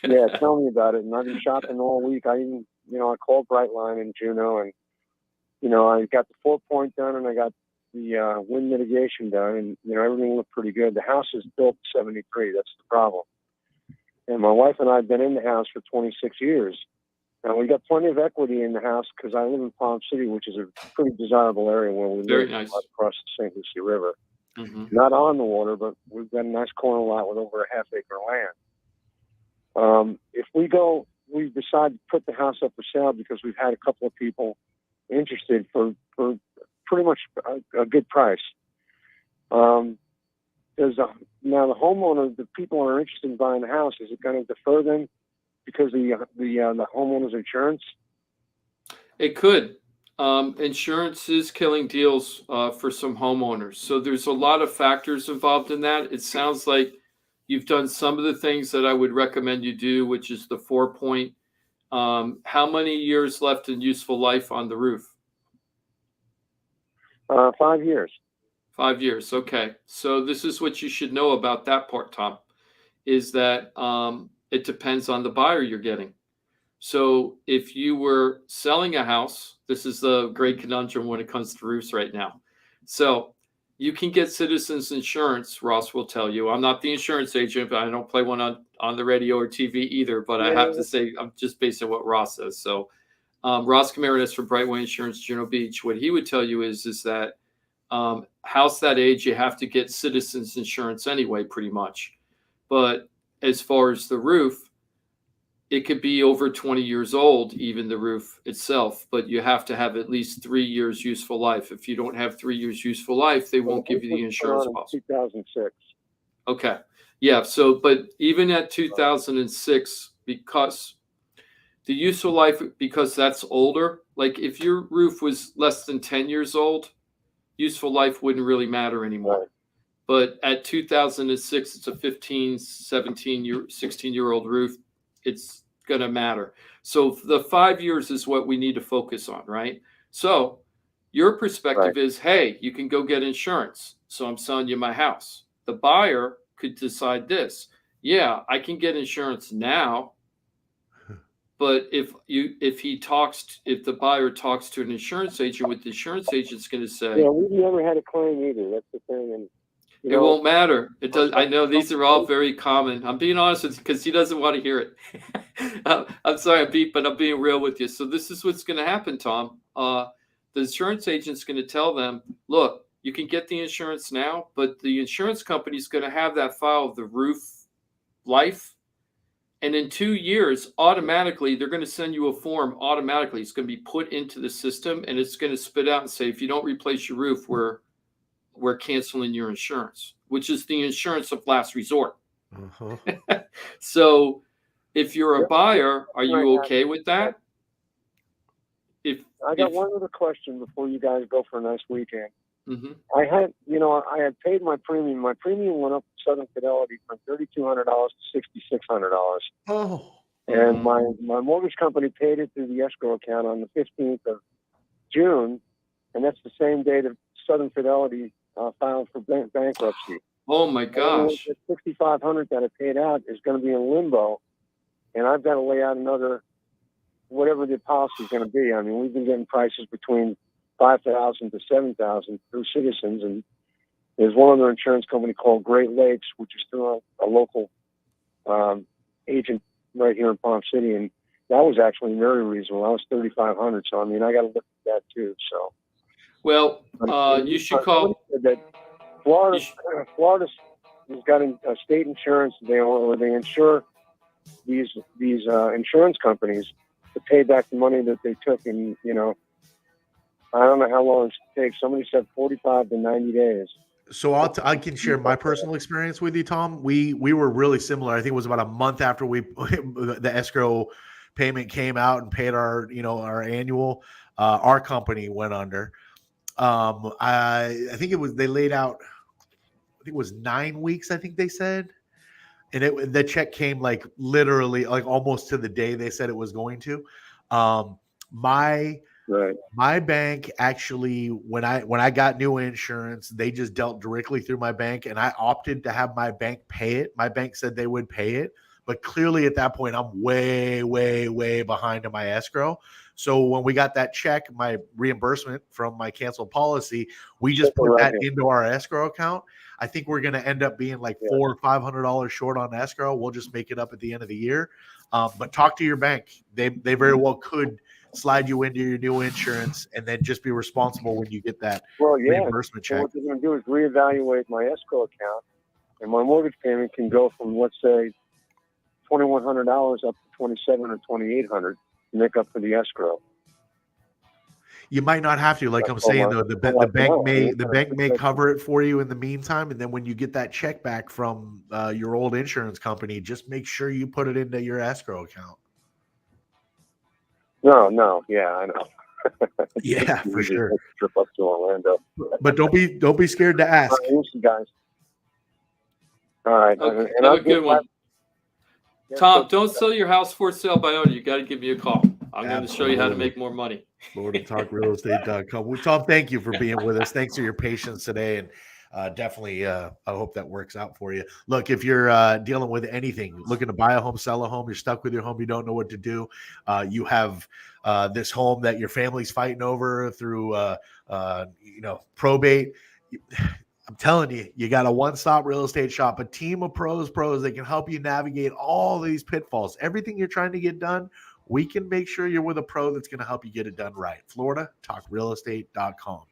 Yeah, tell me about it. And I've been shopping all week. I called Brightline in Juneau, and I got the 4-point done, and I got the wind mitigation done, and everything looked pretty good. The house is built 73. That's the problem. And my wife and I have been in the house for 26 years. And we got plenty of equity in the house because I live in Palm City, which is a pretty desirable area where we live across the St. Lucie River. Not on the water, but we've got a nice corner lot with over a half-acre land. If we decide to put the house up for sale because we've had a couple of people interested for pretty much a good price. Now the homeowner, the people that are interested in buying the house, is it going to defer them because of the homeowner's insurance? It could. Insurance is killing deals for some homeowners. So there's a lot of factors involved in that. It sounds like you've done some of the things that I would recommend you do, which is the 4-point. How many years left in useful life on the roof? 5 years. 5 years. Okay. So this is what you should know about that part, Tom, is that it depends on the buyer you're getting. So if you were selling a house, this is the great conundrum when it comes to roofs right now. So you can get Citizens Insurance. Ross will tell you. I'm not the insurance agent, but I don't play one on on the radio or TV either, but I have to say I'm just based on what Ross says. So Ross Camaritas from Brightway Insurance, Juno Beach, what he would tell you is that house that age, you have to get citizens insurance anyway, pretty much. But as far as the roof, it could be over 20 years old, even the roof itself, but you have to have at least 3 years useful life. If you don't have 3 years useful life, they won't give you the insurance policy. 2006. Okay. Yeah. So, but even at 2006, because the useful life, because that's older, like if your roof was less than 10 years old, useful life wouldn't really matter anymore. Right. But at 2006, it's a 15, 17 year, 16-year-old roof. It's going to matter. So the 5 years is what we need to focus on, right? So your perspective is, hey, you can go get insurance. So I'm selling you my house. The buyer could decide this. Yeah, I can get insurance now. But if the buyer talks to an insurance agent, what the insurance agent's going to say, yeah, we've never had a claim either. That's the thing. And it won't matter. It does. I know these are all very common. I'm being honest with you because he doesn't want to hear it. I'm sorry, but I'm being real with you. So this is what's going to happen, Tom. The insurance agent's going to tell them, look, you can get the insurance now, but the insurance company's going to have that file of the roof life. And in 2 years, automatically, they're going to send you a form automatically. It's going to be put into the system, and it's going to spit out and say, if you don't replace your roof, we're canceling your insurance, which is the insurance of last resort. Uh-huh. So if you're a buyer, are you okay with that? I got one other question before you guys go for a nice weekend. Mm-hmm. I had paid my premium. My premium went up to Southern Fidelity from $3,200 to $6,600. Oh. And my mortgage company paid it through the escrow account on the 15th of June, and that's the same day that Southern Fidelity filed for bankruptcy. Oh my gosh! The $6,500 that I paid out is going to be in limbo, and I've got to lay out another whatever the policy is going to be. I mean, we've been getting prices between $5,000 to $7,000 through Citizens, and there's one other insurance company called Great Lakes, which is through a local agent right here in Palm City, and that was actually very reasonable. That was $3,500. So I mean, I got to look at that too. So, well, you should call. That Florida has got a state insurance. They insure these insurance companies to pay back the money that they took, and I don't know how long it takes. Somebody said 45 to 90 days. So I can share my personal experience with you, Tom. We were really similar. I think it was about a month after the escrow payment came out and paid our annual. Our company went under. I think they laid out. I think it was 9 weeks. I think they said, and the check came like literally like almost to the day they said it was going to. My bank actually, when I got new insurance, they just dealt directly through my bank, and I opted to have my bank pay it. My bank said they would pay it, but clearly at that point, I'm way, way, way behind in my escrow. So when we got that check, my reimbursement from my canceled policy, we just put that into our escrow account. I think we're going to end up being like $400 or $500 short on escrow. We'll just make it up at the end of the year. But talk to your bank. They very well could slide you into your new insurance and then just be responsible when you get that reimbursement check. So what they're going to do is reevaluate my escrow account, and my mortgage payment can go from, let's say, $2,100 up to $2,700 or $2,800 to make up for the escrow. You might not have to, like I'm saying though. The bank may cover it for you in the meantime, and then when you get that check back from your old insurance company, just make sure you put it into your escrow account. No, yeah, I know. Yeah, for sure. Trip up to Orlando, but don't be scared to ask. Listen, guys. All right, okay, have a good one. Tom, don't sell your house for sale by owner. You got to give me a call. I'm going to show you how to make more money. LordofTalkRealEstate.com. Well, Tom, thank you for being with us. Thanks for your patience today, and definitely, I hope that works out for you. Look, if you're dealing with anything, looking to buy a home, sell a home, you're stuck with your home, you don't know what to do. You have this home that your family's fighting over through, probate. I'm telling you, you got a one-stop real estate shop, a team of pros that can help you navigate all these pitfalls. Everything you're trying to get done, we can make sure you're with a pro that's going to help you get it done right. FloridaTalkRealEstate.com.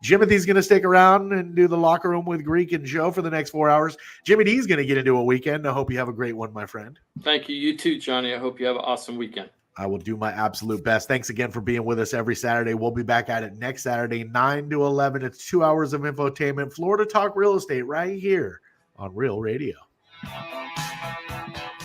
Jimothy's going to stick around and do the locker room with Greek and Joe for the next 4 hours. Jimmy D's going to get into a weekend. I hope you have a great one, my friend. Thank you. You too, Johnny. I hope you have an awesome weekend. I will do my absolute best. Thanks again for being with us every Saturday. We'll be back at it next Saturday, 9 to 11. It's 2 hours of infotainment. Florida Talk Real Estate right here on Real Radio.